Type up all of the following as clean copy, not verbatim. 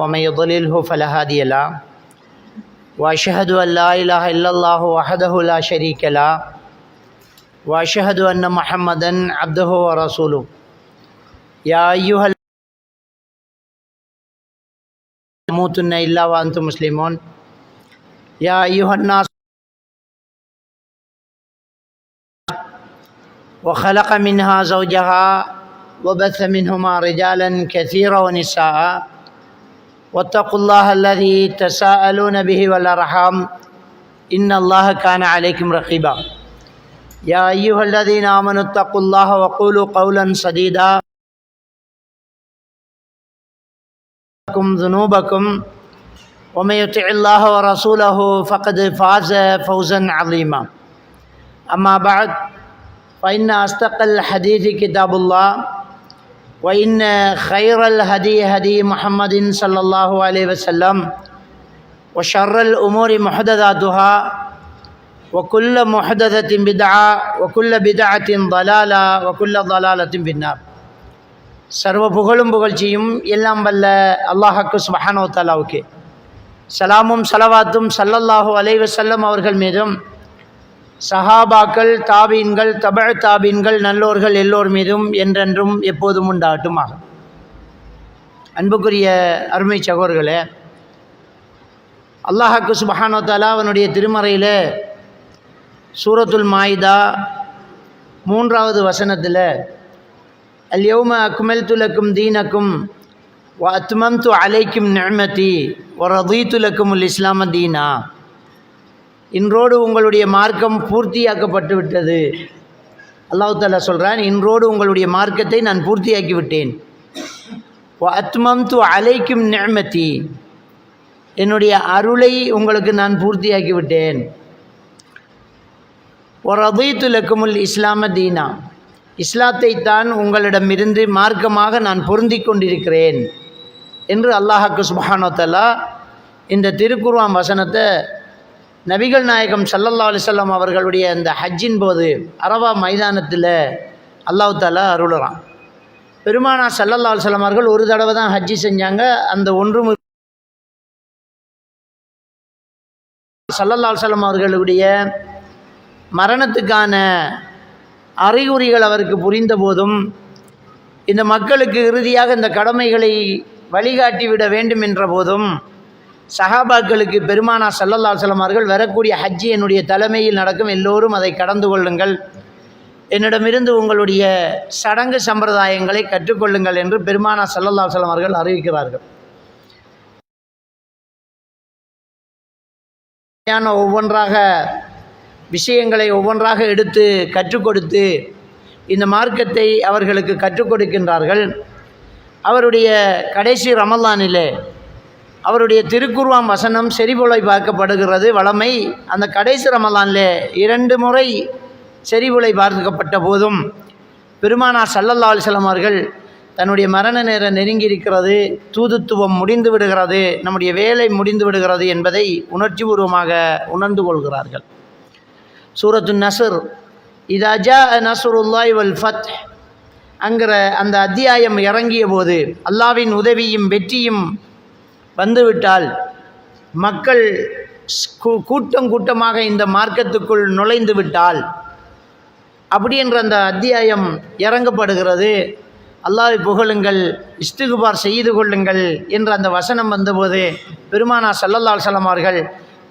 ومن يضلله فلا هادي له وأشهد أن لا إله إلا الله وحده لا شريك له وأشهد أن محمدا عبده ورسوله يا أيها تموتن إلا وأنتم مسلمون يا أيها الناس وخلق منها زوجها وبث منهما رجالا كثيرا ونساء واتقوا الله الذي تساءلون به والأرحام إن الله كان عليكم رقيبا يا أيها الذين آمنوا اتقوا الله وقولوا قولا سديدا ذنوبكم ومن يطع الله ورسوله فقد فاز فوزا عظيما أما بعد فإن أصدق الحديث كتاب الله وإن خير الهدي هدي محمد صلى الله عليه وسلم وشر الأمور محدثاتها وكل محدثة بدعة وكل بدعة ضلالة وكل ضلالة في النار. சர்வ புகழும் புகழ்ச்சியும் எல்லாம் வல்ல அல்லாஹ்வுக்கு சுப்ஹானஹு வ தஆலாவுக்கு, சலாமும் சலவாத்தும் ஸல்லல்லாஹு அலைஹி வஸல்லம் அவர்கள் மீதும், சஹாபாக்கள், தாபீன்கள், தபஅ தாபீன்கள், நல்லோர்கள் எல்லோர் மீதும் என்றென்றும் எப்போதும் உண்டாகட்டுமாக. அன்புக்குரிய அருமை சகோதரர்களே, அல்லாஹ்வுக்கு சுப்ஹானஹு வ தஆலா அவனுடைய திருமறையில் சூரத்துல் மாயிதா 3வது வசனத்தில் அல்யௌம அக்மல்து லக்கும் தீனக்கும் வ அத்மம்து அலைக்கும் நிஅமதி வ ரதீது லக்குமுல் இஸ்லாம தீனா, இன்றோடு உங்களுடைய மார்க்கம் பூர்த்தியாக்கப்பட்டு விட்டது. அல்லாஹ் தஆலா சொல்கிறான், இன்றோடு உங்களுடைய மார்க்கத்தை நான் பூர்த்தியாக்கி விட்டேன். வ அத்மம்து அலைக்கும் நிஅமதி, என்னுடைய அருளை உங்களுக்கு நான் பூர்த்தியாக்கி விட்டேன். வ ரதீது லக்குமுல் இஸ்லாம தீனா, இஸ்லாத்தை தான் உங்களிடமிருந்து மார்க்கமாக நான் பொருந்தி கொண்டிருக்கிறேன் என்று அல்லாஹ்வுக்கு சுப்ஹானஹு வ தஆலா இந்த திருக்குர்ஆன் வசனத்தை நபிகள் நாயகம் ஸல்லல்லாஹு அலைஹி வஸல்லம் அவர்களுடைய அந்த ஹஜ்ஜின் போது அரவா மைதானத்தில் அல்லாஹ் தஆலா அருளுறான். பெருமானார் ஸல்லல்லாஹு அலைஹி வஸல்லம் அவர்கள் ஒரு தடவை தான் ஹஜ்ஜி செஞ்சாங்க. அந்த ஒன்றும் ஸல்லல்லாஹு அலைஹி வஸல்லம் அவர்களுடைய மரணத்துக்கான அறிகுறிகள் அவருக்கு புரிந்த போதும், இந்த மக்களுக்கு இறுதியாக இந்த கடமைகளை வழிகாட்டி விட வேண்டும் என்ற போதும், சஹாபாக்களுக்கு பெருமானார் ஸல்லல்லாஹு அலைஹி வஸல்லம் அவர்கள் வரக்கூடிய ஹஜ்ஜி என்னுடைய தலைமையில் நடக்கும், எல்லோரும் அதை கடந்து கொள்ளுங்கள், என்னிடமிருந்து உங்களுடைய சடங்கு சம்பிரதாயங்களை கற்றுக்கொள்ளுங்கள் என்று பெருமானார் ஸல்லல்லாஹு அலைஹி வஸல்லம் அவர்கள் அறிவிக்கிறார்கள். ஒவ்வொன்றாக விஷயங்களை ஒவ்வொன்றாக எடுத்து கற்றுக் கொடுத்து இந்த மார்க்கத்தை அவர்களுக்கு கற்றுக் கொடுக்கின்றார்கள். அவருடைய கடைசி ரமலானிலே அவருடைய திருக்குர்ஆன் வசனம் செறிபொலை பார்க்கப்படுகிறது வழமை. அந்த கடைசி ரமலானிலே 2 முறை செறிபொலை பார்க்கப்பட்ட போதும் பெருமானார் ஸல்லல்லாஹு அலைஹி வஸல்லம் அவர்கள் தன்னுடைய மரண நேரம் நெருங்கி இருக்கிறது, தூதுத்துவம் முடிந்து விடுகிறது, நம்முடைய வேலை முடிந்து விடுகிறது என்பதை உணர்ச்சிபூர்வமாக உணர்ந்து கொள்கிறார்கள். சூரத்து நஸ்ர், இதா ஜாஅ நஸ்ருல்லாஹி வல் ஃபத்ஹ் அங்கிற அந்த அத்தியாயம் இறங்கிய போது, அல்லாஹ்வின் உதவியும் வெற்றியும் வந்துவிட்டால், மக்கள் கூட்டம் கூட்டமாக இந்த மார்க்கத்துக்குள் நுழைந்து விட்டால், அப்படி என்ற அந்த அத்தியாயம் இறங்கப்படுகிறது. அல்லாஹ்வை புகழுங்கள், இஸ்திக்பார் செய்து கொள்ளுங்கள் என்ற அந்த வசனம் வந்தபோது பெருமானார் ஸல்லல்லாஹு அலைஹி வஸல்லம் அவர்கள்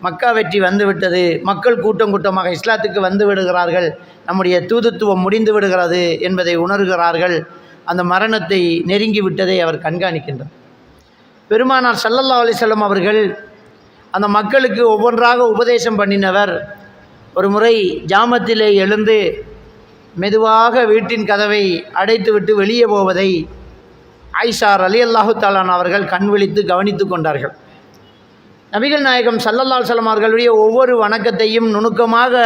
மக்கா வெற்றி வந்துவிட்டது, மக்கள் கூட்டம் கூட்டமாக இஸ்லாத்துக்கு வந்து விடுகிறார்கள், நம்முடைய தூதுத்துவம் முடிந்து விடுகிறது என்பதை உணர்கிறார்கள். அந்த மரணத்தை நெருங்கி விட்டதை அவர் கண்காணிக்கின்றார். பெருமானார் ஸல்லல்லாஹு அலைஹி வஸல்லம் அவர்கள் அந்த மக்களுக்கு ஒவ்வொன்றாக உபதேசம் பண்ணினவர். ஒரு முறை ஜாமத்திலே எழுந்து மெதுவாக வீட்டின் கதவை அடைத்துவிட்டு வெளியே போவதை ஆயிஷா ரலியல்லாஹு தஆலா அவர்கள் கண் விழித்து கவனித்து கொண்டார்கள். நபிகள் நாயகம் ஸல்லல்லாஹு அலைஹி வஸல்லம் அவர்களுடைய ஒவ்வொரு வணக்கத்தையும் நுணுக்கமாக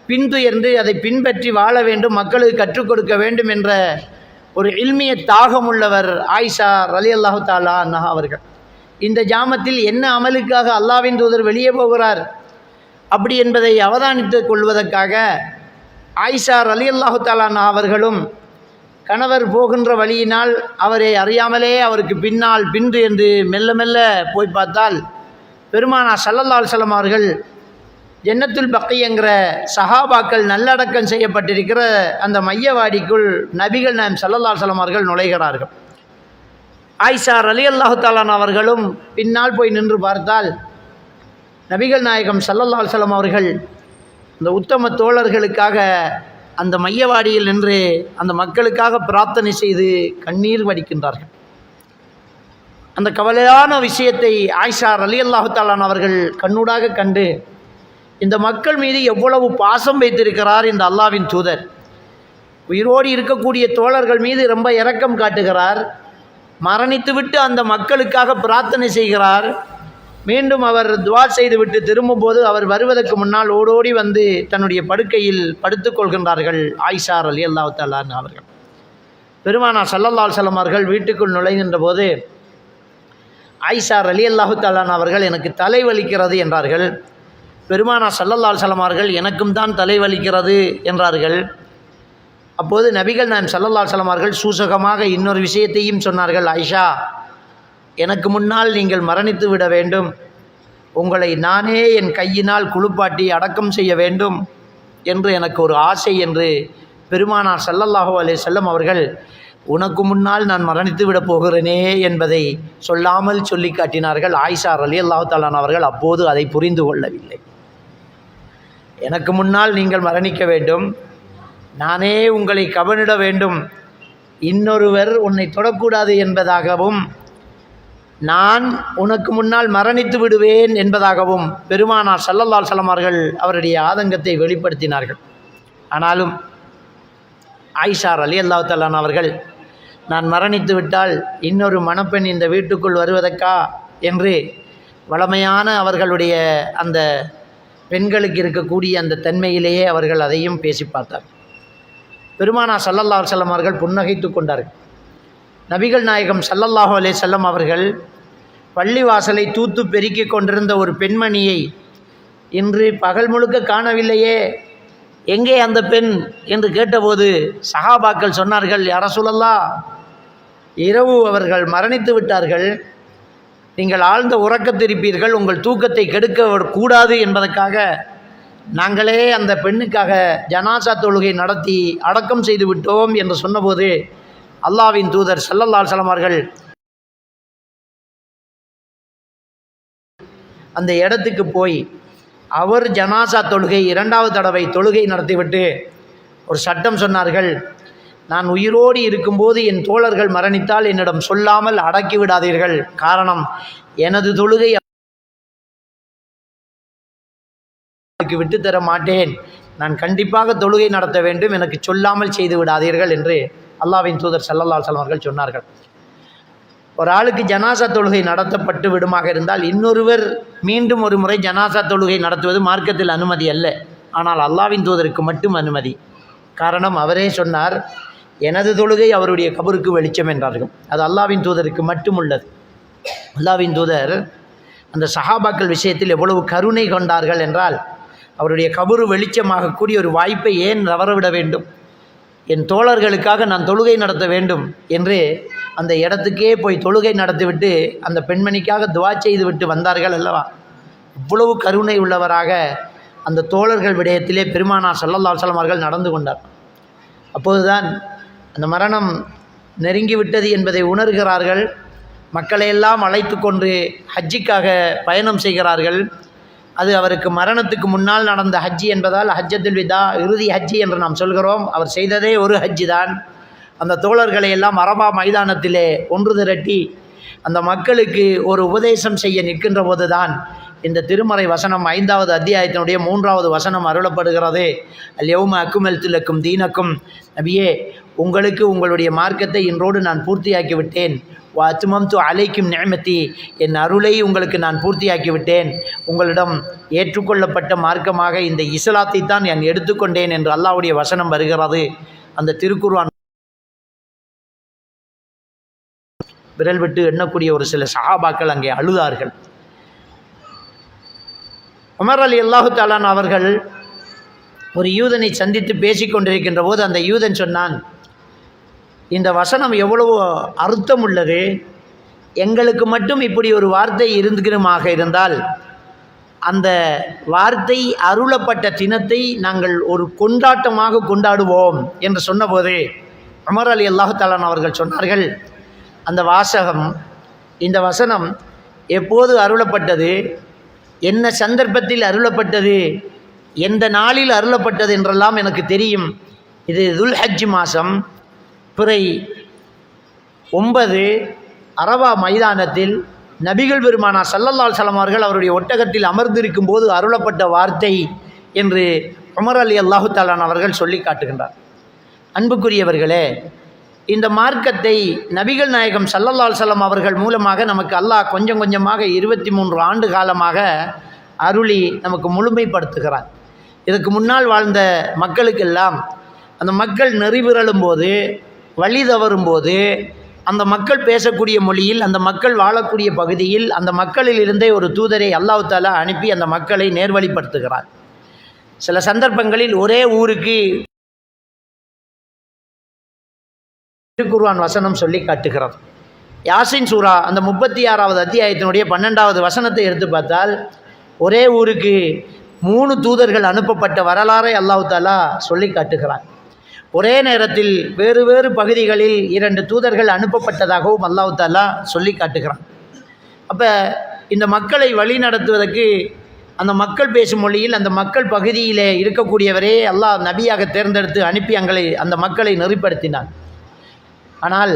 பின்துயர்ந்து அதை பின்பற்றி வாழ வேண்டும், மக்களுக்கு கற்றுக் கொடுக்க வேண்டும் என்ற ஒரு இல்மிய தாகமுள்ளவர் ஆயிஷா ரலியல்லாஹு தஆலா அன்ஹா அவர்கள். இந்த ஜாமத்தில் என்ன அமலுக்காக அல்லாஹ்வின் தூதர் வெளியே போகிறார் அப்படி என்பதை அவதானித்துக் கொள்வதற்காக ஆயிஷா ரலியல்லாஹு தஆலா அன்ஹா அவர்களும் கணவர் போகின்ற வழியினால் அவரை அறியாமலே அவருக்கு பின்னால் பின்று என்று மெல்ல மெல்ல போய் பார்த்தால் பெருமானார் ஸல்லல்லாஹு அலைஹி வஸல்லம் அவர்கள் ஜன்னத்துல் பக்கி என்கிற சஹாபாக்கள் நல்லடக்கம் செய்யப்பட்டிருக்கிற அந்த மையவாடிக்குள் நபிகள் நாயகம் ஸல்லல்லாஹு அலைஹி வஸல்லம் அவர்கள் நுழைகிறார்கள். ஆயிஷா ரலியல்லாஹு தஆலா அவர்களும் பின்னால் போய் நின்று பார்த்தால் நபிகள் நாயகம் ஸல்லல்லாஹு அலைஹி வஸல்லம் அவர்கள் இந்த உத்தம தோழர்களுக்காக அந்த மையவாடியில் நின்று அந்த மக்களுக்காக பிரார்த்தனை செய்து கண்ணீர் வடிக்கின்றார்கள். அந்த கவலையான விஷயத்தை ஆயிஷா ரலியல்லாஹு தஆலா அவர்கள் கண்ணூடாக கண்டு இந்த மக்கள் மீது எவ்வளவு பாசம் வைத்திருக்கிறார் இந்த அல்லாஹ்வின் தூதர், உயிரோடு இருக்கக்கூடிய தோழர்கள் மீது ரொம்ப இரக்கம் காட்டுகிறார், மரணித்துவிட்டு அந்த மக்களுக்காக பிரார்த்தனை செய்கிறார். மீண்டும் அவர் துவா செய்துவிட்டு திரும்பும்போது அவர் வருவதற்கு முன்னால் ஓடோடி வந்து தன்னுடைய படுக்கையில் படுத்துக்கொள்கின்றார்கள் ஆயிஷா ரலியல்லாஹு தஆலா அவர்கள். பெருமானார் ஸல்லல்லாஹு அலைஹி வஸல்லம் அவர்கள் வீட்டுக்குள் நுழைகின்ற போது ஆயிஷா ரலியல்லாஹு தஆலா அவர்கள் எனக்கு தலை வலிக்கிறது என்றார்கள். பெருமானார் ஸல்லல்லாஹு அலைஹி வஸல்லம் அவர்கள் எனக்கும் தான் தலை வலிக்கிறது என்றார்கள். அப்போது நபிகள் நாயகம் ஸல்லல்லாஹு அலைஹி வஸல்லம் அவர்கள் சூசகமாக இன்னொரு விஷயத்தையும் சொன்னார்கள். ஆயிஷா, எனக்கு முன்னால் நீங்கள் மரணித்து விட வேண்டும், உங்களை நானே என் கையினால் குளிப்பாட்டி அடக்கம் செய்ய வேண்டும் என்று எனக்கு ஒரு ஆசை என்று பெருமானார் ஸல்லல்லாஹு அலைஹி வஸல்லம் அவர்கள் உனக்கு முன்னால் நான் மரணித்து விட போகிறேனே என்பதை சொல்லாமல் சொல்லி காட்டினார்கள். ஆயிஷா ரலியல்லாஹு தஆலா அவர்கள் அப்போது அதை புரிந்து கொள்ளவில்லை. எனக்கு முன்னால் நீங்கள் மரணிக்க வேண்டும், நானே உங்களை கவனிட வேண்டும், இன்னொருவர் உன்னை தொடக்கூடாது என்பதாகவும் நான் உனக்கு முன்னால் மரணித்து விடுவேன் என்பதாகவும் பெருமானார் ஸல்லல்லாஹு அலைஹி வஸல்லம் அவர்கள் அவருடைய ஆதங்கத்தை வெளிப்படுத்தினார்கள். ஆனாலும் ஆயிஷா ரலியல்லாஹு தஆலா அவர்கள் நான் மரணித்து விட்டால் இன்னொரு மணப்பெண் இந்த வீட்டுக்குள் வருவதற்கா என்று வளமையான அவர்களுடைய அந்த பெண்களுக்கு இருக்கக்கூடிய அந்த தன்மையிலேயே அவர்கள் அதையும் பேசி பார்த்தார். பெருமானார் ஸல்லல்லாஹு அலைஹி வஸல்லம் அவர்கள் புன்னகைத்து கொண்டார்கள். நபிகள் நாயகம் ஸல்லல்லாஹு அலைஹி வஸல்லம் அவர்கள் பள்ளிவாசலை தூத்து பெருக்கிக் கொண்டிருந்த ஒரு பெண்மணியை இன்று பகல் முழுக்க காணவில்லையே, எங்கே அந்த பெண் என்று கேட்டபோது சஹாபாக்கள் சொன்னார்கள், யா ரசூலல்லாஹ், இரவு அவர்கள் மரணித்து விட்டார்கள், நீங்கள் ஆழ்ந்த உறக்கத்திருப்பீர்கள், உங்கள் தூக்கத்தை கெடுக்க கூடாது என்பதற்காக நாங்களே அந்த பெண்ணுக்காக ஜனாசா தொழுகை நடத்தி அடக்கம் செய்து விட்டோம் என்று சொன்னபோது அல்லாஹ்வின் தூதர் ஸல்லல்லாஹு அலைஹி வஸல்லம் அவர்கள் அந்த இடத்துக்கு போய் அவர் ஜனாசா தொழுகை இரண்டாவது தடவை தொழுகை நடத்திவிட்டு ஒரு சட்டம் சொன்னார்கள், நான் உயிரோடு இருக்கும்போது என் தோழர்கள் மரணித்தால் என்னிடம் சொல்லாமல் அடக்கி விடாதீர்கள், காரணம் எனது தொழுகை விட்டு தர மாட்டேன், நான் கண்டிப்பாக தொழுகை நடத்த வேண்டும், எனக்கு சொல்லாமல் செய்து விடாதீர்கள் என்று அல்லாஹ்வின் தூதர் ஸல்லல்லாஹு அலைஹி வஸல்லம் அவர்கள் சொன்னார்கள். ஒரு ஆளுக்கு ஜனாசா தொழுகை நடத்தப்பட்டு விடுமாக இருந்தால் இன்னொருவர் மீண்டும் ஒரு முறை ஜனாசா தொழுகை நடத்துவது மார்க்கத்தில் அனுமதி அல்ல, ஆனால் அல்லாஹ்வின் தூதருக்கு மட்டும் அனுமதி. காரணம், அவரே சொன்னார், எனது தொழுகை அவருடைய கபருக்கு வெளிச்சம் என்றார்கள். அது அல்லாஹ்வின் தூதருக்கு மட்டும் உள்ளது. அல்லாஹ்வின் தூதர் அந்த சஹாபாக்கள் விஷயத்தில் எவ்வளவு கருணை கொண்டார்கள் என்றால், அவருடைய கபரு வெளிச்சமாகக்கூடிய ஒரு வாய்ப்பை ஏன் தவறவிட வேண்டும், என் தோழர்களுக்காக நான் தொழுகை நடத்த வேண்டும் என்று அந்த இடத்துக்கே போய் தொழுகை நடத்திவிட்டு அந்த பெண்மணிக்காக துவா செய்து விட்டு வந்தார்கள் அல்லவா. இவ்வளவு கருணை உள்ளவராக அந்த தோழர்கள் விடயத்திலே பெருமானார் ஸல்லல்லாஹு அலைஹி வஸல்லம் அவர்கள் நடந்து கொண்டார். அப்போதுதான் அந்த மரணம் நெருங்கிவிட்டது என்பதை உணர்கிறார்கள். மக்களையெல்லாம் அழைத்து கொண்டு ஹஜ்ஜிக்காக பயணம் செய்கிறார்கள். அது அவருக்கு மரணத்துக்கு முன்னால் நடந்த ஹஜ்ஜி என்பதால் ஹஜ்ஜத்துல் விதா, இறுதி ஹஜ்ஜி என்று நாம் சொல்கிறோம். அவர் செய்ததே ஒரு ஹஜ்ஜி தான். அந்த தோழர்களை எல்லாம் அரபா மைதானத்திலே ஒன்று திரட்டி அந்த மக்களுக்கு ஒரு உபதேசம் செய்ய நிற்கின்ற போது தான் இந்த திருமறை வசனம் 5வது அத்தியாயத்தினுடைய 3வது வசனம் அருளப்படுகிறது. அல்யௌம அக்மல்து லக்கும் தீனக்கும், நபியே, உங்களுக்கு உங்களுடைய மார்க்கத்தை இன்றோடு நான் பூர்த்தியாக்கி விட்டேன். வ அத்மம்து அலைக்கும் நிஅமதி, என் அருளை உங்களுக்கு நான் பூர்த்தியாக்கி விட்டேன். உங்களிடம் ஏற்றுக்கொள்ளப்பட்ட மார்க்கமாக இந்த இஸ்லாத்தை தான் நான் எடுத்துக்கொண்டேன் என்று அல்லாஹ்வுடைய வசனம் வருகிறது. அந்த திருக்குர்ஆன் விரல் விட்டு எண்ணக்கூடிய ஒரு சில சஹாபாக்கள் அங்கே அழுதார்கள். உமர் ரலியல்லாஹு தஆலா அவர்கள் ஒரு யூதனை சந்தித்து பேசிக்கொண்டிருக்கின்ற போது அந்த யூதன் சொன்னான், இந்த வசனம் எவ்வளவோ அர்த்தம் உள்ளது. எங்களுக்கு மட்டும் இப்படி ஒரு வார்த்தை இருந்துகிறமாக இருந்தால் அந்த வார்த்தை அருளப்பட்ட தினத்தை நாங்கள் ஒரு கொண்டாட்டமாக கொண்டாடுவோம் என்று சொன்னபோது உமர் அலி அல்லாஹு தஆலா அவர்கள் சொன்னார்கள், அந்த வாசகம், இந்த வசனம் எப்போது அருளப்பட்டது, என்ன சந்தர்ப்பத்தில் அருளப்பட்டது, எந்த நாளில் அருளப்பட்டது என்றெல்லாம் எனக்கு தெரியும். இது துல் ஹஜ் மாதம் பிறை 9 அரவா மைதானத்தில் நபிகள் பெருமானார் ஸல்லல்லாஹு அலைஹி வஸல்லம் அவர்கள் அவருடைய ஒட்டகத்தில் அமர்ந்திருக்கும் போது அருளப்பட்ட வார்த்தை என்று உமர் அலி அல்லாஹு தஆலா அவர்கள் சொல்லி காட்டுகின்றார். அன்புக்குரியவர்களே, இந்த மார்க்கத்தை நபிகள் நாயகம் ஸல்லல்லாஹு அலைஹி வஸல்லம் அவர்கள் மூலமாக நமக்கு அல்லாஹ் கொஞ்சம் கொஞ்சமாக 23 ஆண்டு காலமாக அருளி நமக்கு முழுமைப்படுத்துகிறார். இதுக்கு முன்னால் வாழ்ந்த மக்களுக்கெல்லாம் அந்த மக்கள் நெறிபிறழும் போது, வழி தவறும் போது, அந்த மக்கள் பேசக்கூடிய மொழியில், அந்த மக்கள் வாழக்கூடிய பகுதியில், அந்த மக்களில் இருந்தே ஒரு தூதரை அல்லாஹ் தஆலா அனுப்பி அந்த மக்களை நேர்வழிப்படுத்துகிறார். சில சந்தர்ப்பங்களில் ஒரே ஊருக்கு திருக்குர்ஆன் வசனம் சொல்லி காட்டுகிறது. யாசின் சூரா அந்த 36வது அத்தியாயத்தினுடைய 12வது வசனத்தை எடுத்து பார்த்தால் ஒரே ஊருக்கு 3 தூதர்கள் அனுப்பப்பட்ட வரலாறை அல்லாஹ் தஆலா சொல்லி காட்டுகிறார். ஒரே நேரத்தில் வேறு வேறு பகுதிகளில் 2 தூதர்கள் அனுப்பப்பட்டதாகவும் அல்லாஹ் தஆலா சொல்லி காட்டுகிறான். அப்போ இந்த மக்களை வழி நடத்துவதற்கு அந்த மக்கள் பேசும் மொழியில் அந்த மக்கள் பகுதியிலே இருக்கக்கூடியவரே அல்லாஹ் நபியாக தேர்ந்தெடுத்து அனுப்பி அந்த மக்களை நெறிப்படுத்தினார். ஆனால்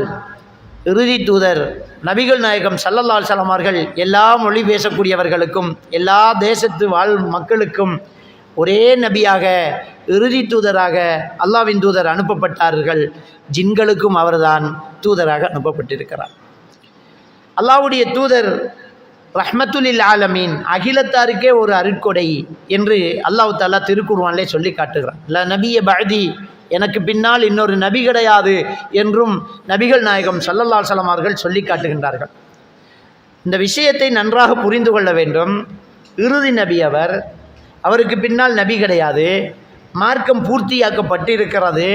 இறுதி தூதர் நபிகள் நாயகம் ஸல்லல்லாஹு அலைஹி வஸல்லம் அவர்கள் எல்லா மொழி பேசக்கூடியவர்களுக்கும் எல்லா தேசத்து வாழ் மக்களுக்கும் ஒரே நபியாக இறுதி தூதராக அல்லாஹ்வின் தூதர் அனுப்பப்பட்டார்கள். ஜின்களுக்கும் அவர்தான் தூதராக அனுப்பப்பட்டிருக்கிறார். அல்லாஹ்வுடைய தூதர் ரஹ்மத்துல் ஆலமீன், அகிலத்தாருக்கே ஒரு அருட்கொடை என்று அல்லாஹ் தஆலா திருக்குர்ஆனிலே சொல்லி காட்டுகிறார். லா நபிய பஅதி, எனக்கு பின்னால் இன்னொரு நபி கிடையாது என்றும் நபிகள் நாயகம் ஸல்லல்லாஹு அலைஹி வஸல்லம் அவர்கள் சொல்லி காட்டுகின்றார்கள். இந்த விஷயத்தை நன்றாக புரிந்து கொள்ள வேண்டும். இறுதி நபி அவருக்கு பின்னால் நபி கிடையாது. மார்க்கம் பூர்த்தியாக்கப்பட்டிருக்கிறது.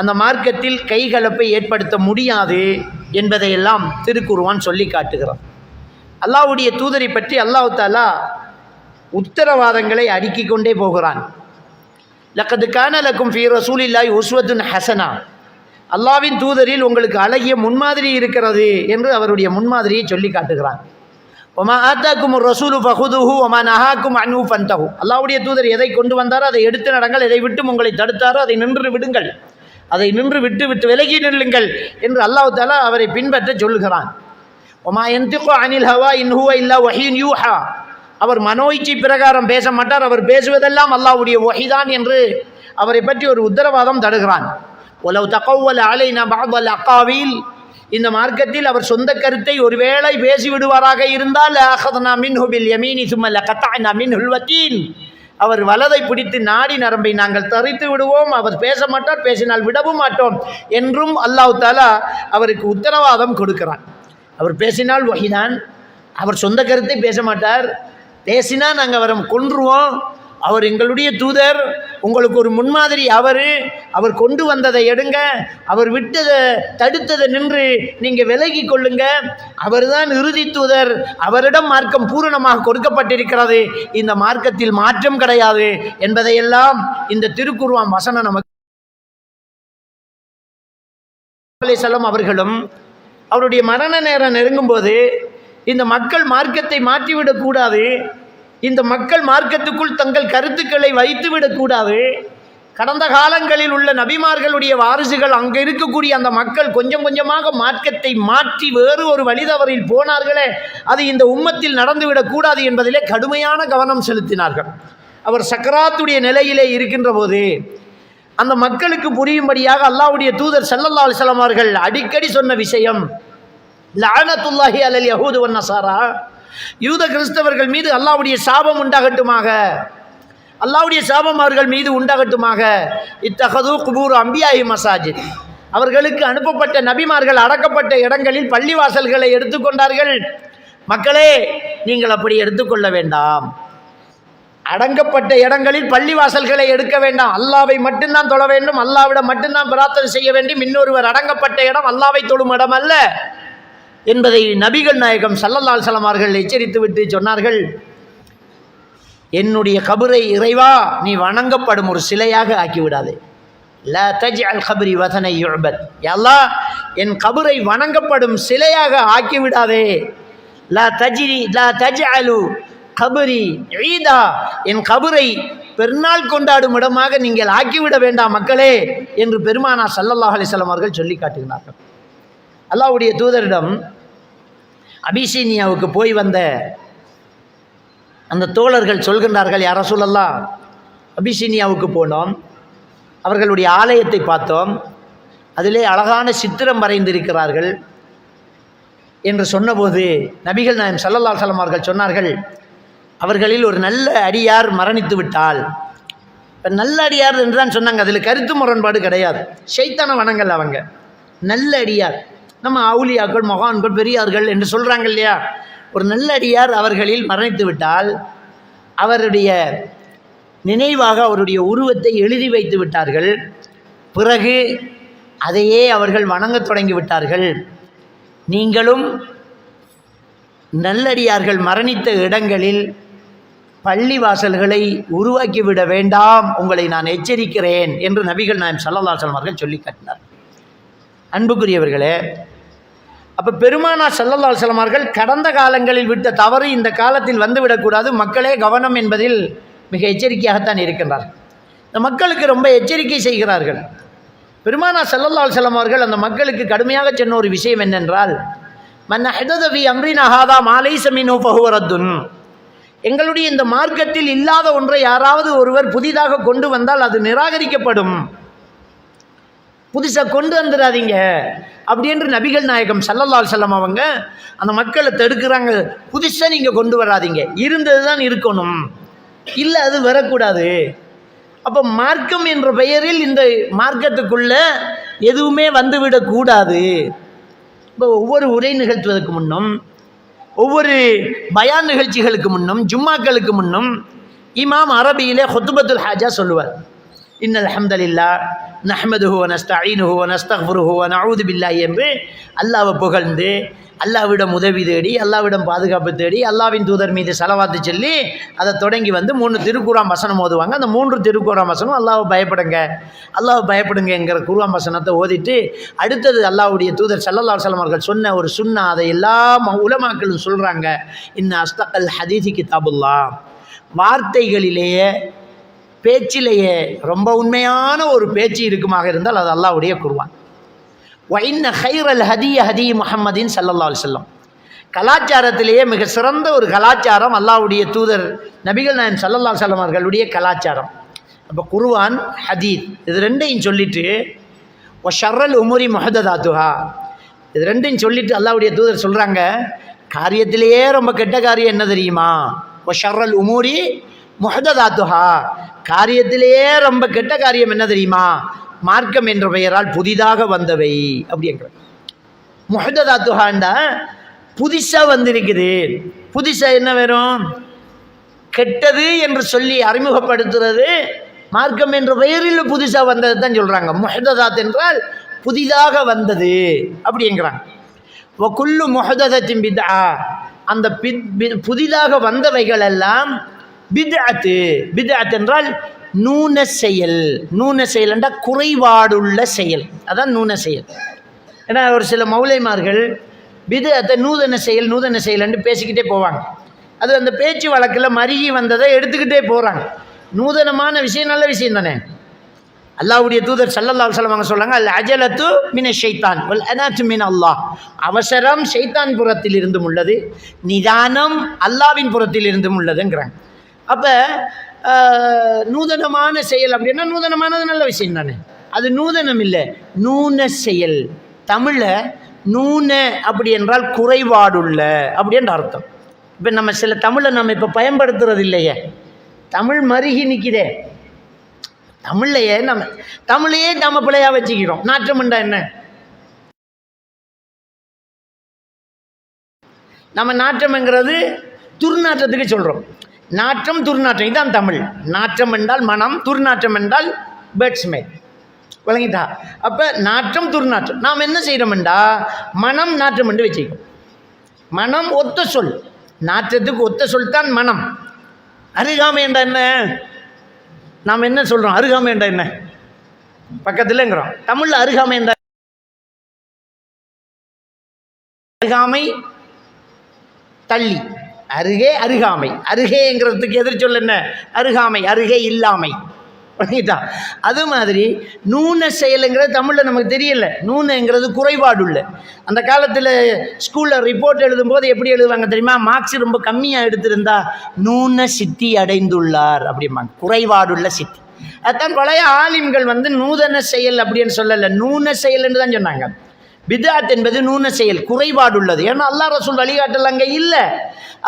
அந்த மார்க்கத்தில் கைகலப்பை ஏற்படுத்த முடியாது என்பதையெல்லாம் திருக்குர்ஆன் சொல்லி காட்டுகிறார். அல்லாஹ்வுடைய தூதரை பற்றி அல்லாஹ் தஆலா உத்தரவாதங்களை அடுக்கிக் கொண்டே போகிறான். லக்கத் கான லக்கும் ஃபீ ரசூலில்லாஹி உஸ்வத்துன் ஹஸனா, அல்லாஹ்வின் தூதரில் உங்களுக்கு அழகிய முன்மாதிரி இருக்கிறது என்று அவருடைய முன்மாதிரியை சொல்லி காட்டுகிறான். வமா ஆத்தாக்குமுர் ரசூலு ஃபஹுதுஹு வமா நஹாக்கும் அன்ஹு ஃபன்தஹு, அல்லாஹ்வுடைய தூதர் எதை கொண்டு வந்தாரோ அதை எடுத்து நடங்கள், எதை விட்டு உங்களை தடுத்தாரோ அதை நின்று விடுங்கள், அதை நின்று விட்டு விலகி நில்லுங்கள் என்று அல்லாஹ் தஆலா அவரை பின்பற்ற சொல்லுகிறான். வமா யன்திகு அனில் ஹவா இன் ஹுவ இல்லா வஹீன் யூஹா, அவர் மனோயிச்சை பிரகாரம் பேச மாட்டார், அவர் பேசுவதெல்லாம் அல்லாஹ்வுடைய வஹீதான் என்று அவரை பற்றி ஒரு உத்தரவாதம் தருகிறான். வலவ் தகவ்வல அலைனா பஅதல் அகாவில், இந்த மார்க்கத்தில் அவர் சொந்த கருத்தை ஒருவேளை பேசிவிடுவாராக இருந்தால் அஹத்னா மின்ஹு பில் யமீனி சும்ம லகதஅனா மின்ஹுல் வதீன், அவர் வலதை பிடித்து நாடி நரம்பை நாங்கள் தரித்து விடுவோம், அவர் பேச மாட்டார், பேசினால் விடவும் மாட்டோம் என்றும் அல்லாஹ் தஆலா அவருக்கு உத்தரவாதம் கொடுக்கிறான். அவர் பேசினால் வஹீதான், அவர் சொந்த கருத்தை பேச மாட்டார், பேசினா நாங்கள் அவரை கொன்றுவோம், அவர் எங்களுடைய தூதர், உங்களுக்கு ஒரு முன்மாதிரி அவர் கொண்டு வந்ததை எடுங்க, அவர் விட்டதை தடுத்ததை நின்று நீங்கள் விலகி கொள்ளுங்க, அவர் தான் இறுதி தூதர், அவரிடம் மார்க்கம் பூரணமாக கொடுக்கப்பட்டிருக்கிறது, இந்த மார்க்கத்தில் மாற்றம் கிடையாது என்பதையெல்லாம் இந்த திருக்குர்ஆன் வசனம் நமக்கு செல்லும். அவர்களும் அவருடைய மரண நேரம் நெருங்கும் போது இந்த மக்கள் மார்க்கத்தை மாற்றிவிடக்கூடாது, இந்த மக்கள் மார்க்கத்துக்குள் தங்கள் கருத்துக்களை வைத்துவிடக்கூடாது, கடந்த காலங்களில் உள்ள நபிமார்களுடைய வாரிசுகள் அங்கே இருக்கக்கூடிய அந்த மக்கள் கொஞ்சம் கொஞ்சமாக மார்க்கத்தை மாற்றி வேறு ஒரு வழிதவறில் போனார்களே, அது இந்த உம்மத்தில் நடந்துவிடக்கூடாது என்பதிலே கடுமையான கவனம் செலுத்தினார்கள். அவர் சக்கராத்துடைய நிலையிலே இருக்கின்ற போது அந்த மக்களுக்கு புரியும்படியாக அல்லாஹ்வுடைய தூதர் ஸல்லல்லாஹு அலைஹி வஸல்லம் அவர்கள் அடிக்கடி சொன்ன விஷயம், லஅனத்துல்லாஹி அலல் யஹூது வன் நஸாரா, யூத கிறிஸ்தவர்கள் மீது அல்லாஹ்வுடைய சாபம் உண்டாகட்டுமாக, அல்லாஹ்வுடைய சாபம் அவர்கள் மீது உண்டாகட்டுமாக. இத்தஹது குபூர் அம்பியாஹி மசாஜித், அவர்களுக்கு அனுப்பப்பட்ட நபிமார்கள் அடக்கப்பட்ட இடங்களில் பள்ளிவாசல்களை எடுத்துக்கொண்டார்கள். மக்களே, நீங்கள் அப்படி எடுத்துக்கொள்ள வேண்டாம். அடங்கப்பட்ட இடங்களில் பள்ளிவாசல்களை எடுக்க வேண்டாம், அல்லாவை மட்டும்தான் தொழ வேண்டும், அல்லாவிடம் மட்டும்தான் பிரார்த்தனை செய்ய வேண்டும். இன்னொருவர் அடங்கப்பட்ட இடம் அல்லாவை தொழும் இடம் அல்ல என்பதை நபிகள் நாயகம் ஸல்லல்லாஹு அலைஹி வஸல்லம் அவர்கள் எச்சரித்து விட்டு சொன்னார்கள், என்னுடைய கபரை இறைவா நீ வணங்கப்படும் ஒரு சிலையாக ஆக்கிவிடாதே. லா தஜ்அல் கபரி வதனை யுஅபத், யா அல்லாஹ் என் கபரை வணங்கப்படும் சிலையாக ஆக்கிவிடாதே. லா தஜ்அலு கபரி ஈதா, என் கபரை பெருநாள் கொண்டாடும் இடமாக நீங்கள் ஆக்கிவிட வேண்டாம் மக்களே என்று பெருமானார் ஸல்லல்லாஹு அலைஹி வஸல்லம் அவர்கள் சொல்லி காட்டுகிறார்கள். அல்லாஹ்வுடைய தூதரிடம் அபிசீனியாவுக்கு போய் வந்த அந்த தோழர்கள் சொல்கின்றார்கள், யா ரசூலல்லாஹ் அபிசீனியாவுக்கு போனோம், அவர்களுடைய ஆலயத்தை பார்த்தோம், அதிலே அழகான சித்திரம் வரைந்திருக்கிறார்கள் என்று சொன்னபோது நபிகள் நாயகம் ஸல்லல்லாஹு அலைஹி வஸல்லம் அவர்கள் சொன்னார்கள், அவர்களில் ஒரு நல்ல அடியார் மரணித்து விட்டால், நல்ல அடியார் என்று தான் சொன்னாங்க, அதில் கருத்து முரண்பாடு கிடையாது, ஷைத்தான வணங்கல் அவங்க, நல்ல அடியார், நம்ம அவுலியாக்கள் மகான்கள் பெரியார்கள் என்று சொல்கிறாங்க இல்லையா, ஒரு நல்ல அடியார் அவர்களில் மரணித்து விட்டால் அவருடைய நினைவாக அவருடைய உருவத்தை எழுதி வைத்து விட்டார்கள், பிறகு அதையே அவர்கள் வணங்கத் தொடங்கி விட்டார்கள். நீங்களும் நல்லடியார்கள் மரணித்த இடங்களில் பள்ளி வாசல்களை உருவாக்கிவிட வேண்டாம், உங்களை நான் எச்சரிக்கிறேன் என்று நபிகள் நாயகம் ஸல்லல்லாஹு அலைஹி வஸல்லம் அவர்கள் சொல்லி காட்டினார். அன்புக்குரியவர்களே, அப்போ பெருமானார் ஸல்லல்லாஹு அலைஹி வஸல்லம் அவர்கள் கடந்த காலங்களில் விட்ட தவறு இந்த காலத்தில் வந்துவிடக்கூடாது, மக்களே கவனம் என்பதில் மிக எச்சரிக்கையாகத்தான் இருக்கின்றார்கள். இந்த மக்களுக்கு ரொம்ப எச்சரிக்கை செய்கிறார்கள். பெருமானார் ஸல்லல்லாஹு அலைஹி வஸல்லம் அவர்கள் அந்த மக்களுக்கு கடுமையாக சொன்ன ஒரு விஷயம் என்னென்றால், மன் அஹ்தஸ ஃபீ அம்ரினா ஹாதா மா லைஸ மின்ஹு ஃபஹுவ ரத்துன், எங்களுடைய இந்த மார்க்கத்தில் இல்லாத ஒன்றை யாராவது ஒருவர் புதிதாக கொண்டு வந்தால் அது நிராகரிக்கப்படும், புதுசாக கொண்டு வந்துடாதீங்க அப்படி என்று நபிகள் நாயகம் ஸல்லல்லாஹு அலைஹி வஸல்லம் அவங்க அந்த மக்களை தடுக்கிறாங்க. புதுசாக நீங்கள் கொண்டு வராதீங்க, இருந்தது தான் இருக்கணும், இல்லை அது வரக்கூடாது. அப்போ மார்க்கம் என்ற பெயரில் இந்த மார்க்கத்துக்குள்ள எதுவுமே வந்துவிடக்கூடாது. இப்போ ஒவ்வொரு உரை நிகழ்த்துவதற்கு முன்னும், ஒவ்வொரு பயான் நிகழ்ச்சிகளுக்கு முன்னும், ஜும்மாக்களுக்கு முன்னும் இமாம் அரபியிலே ஹுத்பத்துல் ஹாஜா சொல்லுவார், இன்னல் ஹம்தலில்லாஹ் நஹ்மதுஹு வ நஸ்தஈனுஹு வ நஸ்தக்ஃபிருஹு வ நஊது பில்லாஹி என்று அல்லாஹ்வை புகழ்ந்து, அல்லாஹ்விடம் உதவி தேடி, அல்லாஹ்விடம் பாதுகாப்பு தேடி, அல்லாஹ்வின் தூதர் மீது ஸலவாத்து சொல்லி அதை தொடங்கி வந்து 3 திருக்குர்ஆன் வசனம் ஓதுவாங்க. அந்த 3 திருக்குர்ஆன் வசனம் அல்லாஹ்வை பயப்படுங்கங்கிற குர்ஆன் வசனத்தை ஓதிட்டு, அடுத்தது அல்லாஹ்வுடைய தூதர் ஸல்லல்லாஹு அலைஹி வஸல்லம் அவர்கள் சொன்ன ஒரு சுன்னா, அதை எல்லா உலமாக்களும் சொல்கிறாங்க, இன்ன அஸ்தகல் ஹதீஸி கிதாபுல்லாஹ், வார்த்தைகளிலேயே பேச்சிலேயே ரொம்ப உண்மையான ஒரு பேச்சு இருக்குமாக இருந்தால் அது அல்லாஹ்வுடைய குர்ஆன். வஇன்ன ஹைரல் ஹதிய ஹதி முஹம்மதின் ஸல்லல்லாஹு அலைஹி வஸல்லம், கலாச்சாரத்திலேயே மிக சிறந்த ஒரு கலாச்சாரம் அல்லாஹ்வுடைய தூதர் நபிகள் நாயகம் ஸல்லல்லாஹு அலைஹி வஸல்லம் அவர்களுடைய கலாச்சாரம். அப்போ குர்ஆன் ஹதீஸ் இது ரெண்டையும் சொல்லிட்டு, வ ஷர்ரல் உமுரி முஹததாத்துஹா இது ரெண்டையும் சொல்லிட்டு அல்லாஹ்வுடைய தூதர் சொல்கிறாங்க, காரியத்திலேயே ரொம்ப கெட்ட காரியம் என்ன தெரியுமா, வ ஷர்ரல் உமுரி முஹததாத்துஹா, காரியத்திலேயே ரொம்ப கெட்ட காரியம் என்ன தெரியுமா, மார்க்கம் என்ற பெயரால் புதிதாக வந்தவை அப்படிங்கிற. முஹததாத்துஹாண்டா புதுசாக வந்திருக்குது. புதுசாக என்ன வரும், கெட்டது என்று சொல்லி அறிமுகப்படுத்துறது மார்க்கம் என்ற பெயரில் புதுசாக வந்தது தான் சொல்கிறாங்க. முஹததாத் என்றால் புதிதாக வந்தது அப்படிங்கிறாங்க. வ குல்லு முஹததத்தின் பித்ஆ, அந்த புதிதாக வந்தவைகள் எல்லாம் பித்அத்து. பித்அத் என்றால் நூன செயல். நூன செயல் என்றால் குறைபாடுள்ள செயல், அதான் நூன செயல். ஏன்னா ஒரு சில மௌலைமார்கள் பித்அத்தை நூதன செயல் நூதன செயல் என்று பேசிக்கிட்டே போவாங்க. அது அந்த பேச்சு வழக்கில் மருகி வந்ததை எடுத்துக்கிட்டே போகிறாங்க. நூதனமான விஷயம் நல்ல விஷயம் தானே. அல்லாஹ்வுடைய தூதர் ஸல்லல்லாஹு அலைஹி வஸல்லம் சொல்றாங்க, அல் அஜலத்து மின ஷைத்தான் வல் அனாத்து மின் அல்லாஹ், அவசரம் ஷைத்தான் புறத்தில் இருந்தும் உள்ளது, நிதானம் அல்லாஹ்வின் புறத்தில் இருந்தும் உள்ளதுங்கிறாங்க. அப்போ நூதனமான செயல் அப்படின்னா நூதனமானது நல்ல விஷயம் தானே, அது நூதனம் இல்லை, நூன செயல். தமிழில் நூன அப்படி என்றால் குறைபாடுள்ள அப்படின்ற அர்த்தம். இப்போ நம்ம சில தமிழை நம்ம இப்போ பயன்படுத்துறது இல்லையே, தமிழ் மருகி நிற்கிறே, தமிழ்லையே தமிழையே நம்ம பிள்ளையாக வச்சுக்கிறோம். நாற்றம்ண்டா என்ன, நம்ம நாற்றம்ங்கிறது துர்நாற்றத்துக்கு சொல்கிறோம். நாற்றம் துர்நாற்றம், இதுதான் தமிழ். நாற்றம் என்றால் மனம், துர்நாற்றம் என்றால் பேட்ஸ்மேன். விளங்கிட்டா? அப்போ நாற்றம் துர்நாற்றம். நாம் என்ன செய்கிறோம்டா, மனம் நாற்றம் என்று வச்சுக்கோம். மனம் ஒத்த சொல், நாற்றத்துக்கு ஒத்த சொல் தான் மனம். அருகாமை என்றா என்ன? நாம் என்ன சொல்கிறோம்? அருகாமை என்றா என்ன? பக்கத்துலங்கிறோம். தமிழில் அருகாமை என்றா அருகாமை தள்ளி, அருகே அருகாமை. அருகேங்கிறதுக்கு எதிர் சொல் என்ன? அருகாமை, அருகே இல்லாமை. பண்ணிட்டா? அது மாதிரி நூன செயலுங்கிறது தமிழில் நமக்கு தெரியல. நூனங்கிறது குறைபாடுள்ள. அந்த காலத்தில் ஸ்கூலில் ரிப்போர்ட் எழுதும்போது எப்படி எழுதுவாங்க தெரியுமா? மார்க்ஸ் ரொம்ப கம்மியாக எடுத்திருந்தா நூன சித்தி அடைந்துள்ளார் அப்படிம்பாங்க, குறைபாடுள்ள சித்தி. அதுதான் பழைய ஆலிம்கள் நூதன செயல் அப்படின்னு சொல்லலை, நூன செயல் என்று தான் சொன்னாங்க. பித்அத் என்பது நூன செயல், குறைபாடுள்ளது. ஏன்னா அல்லாஹ் ரசூல் வழிகாட்டல் அங்கே இல்லை.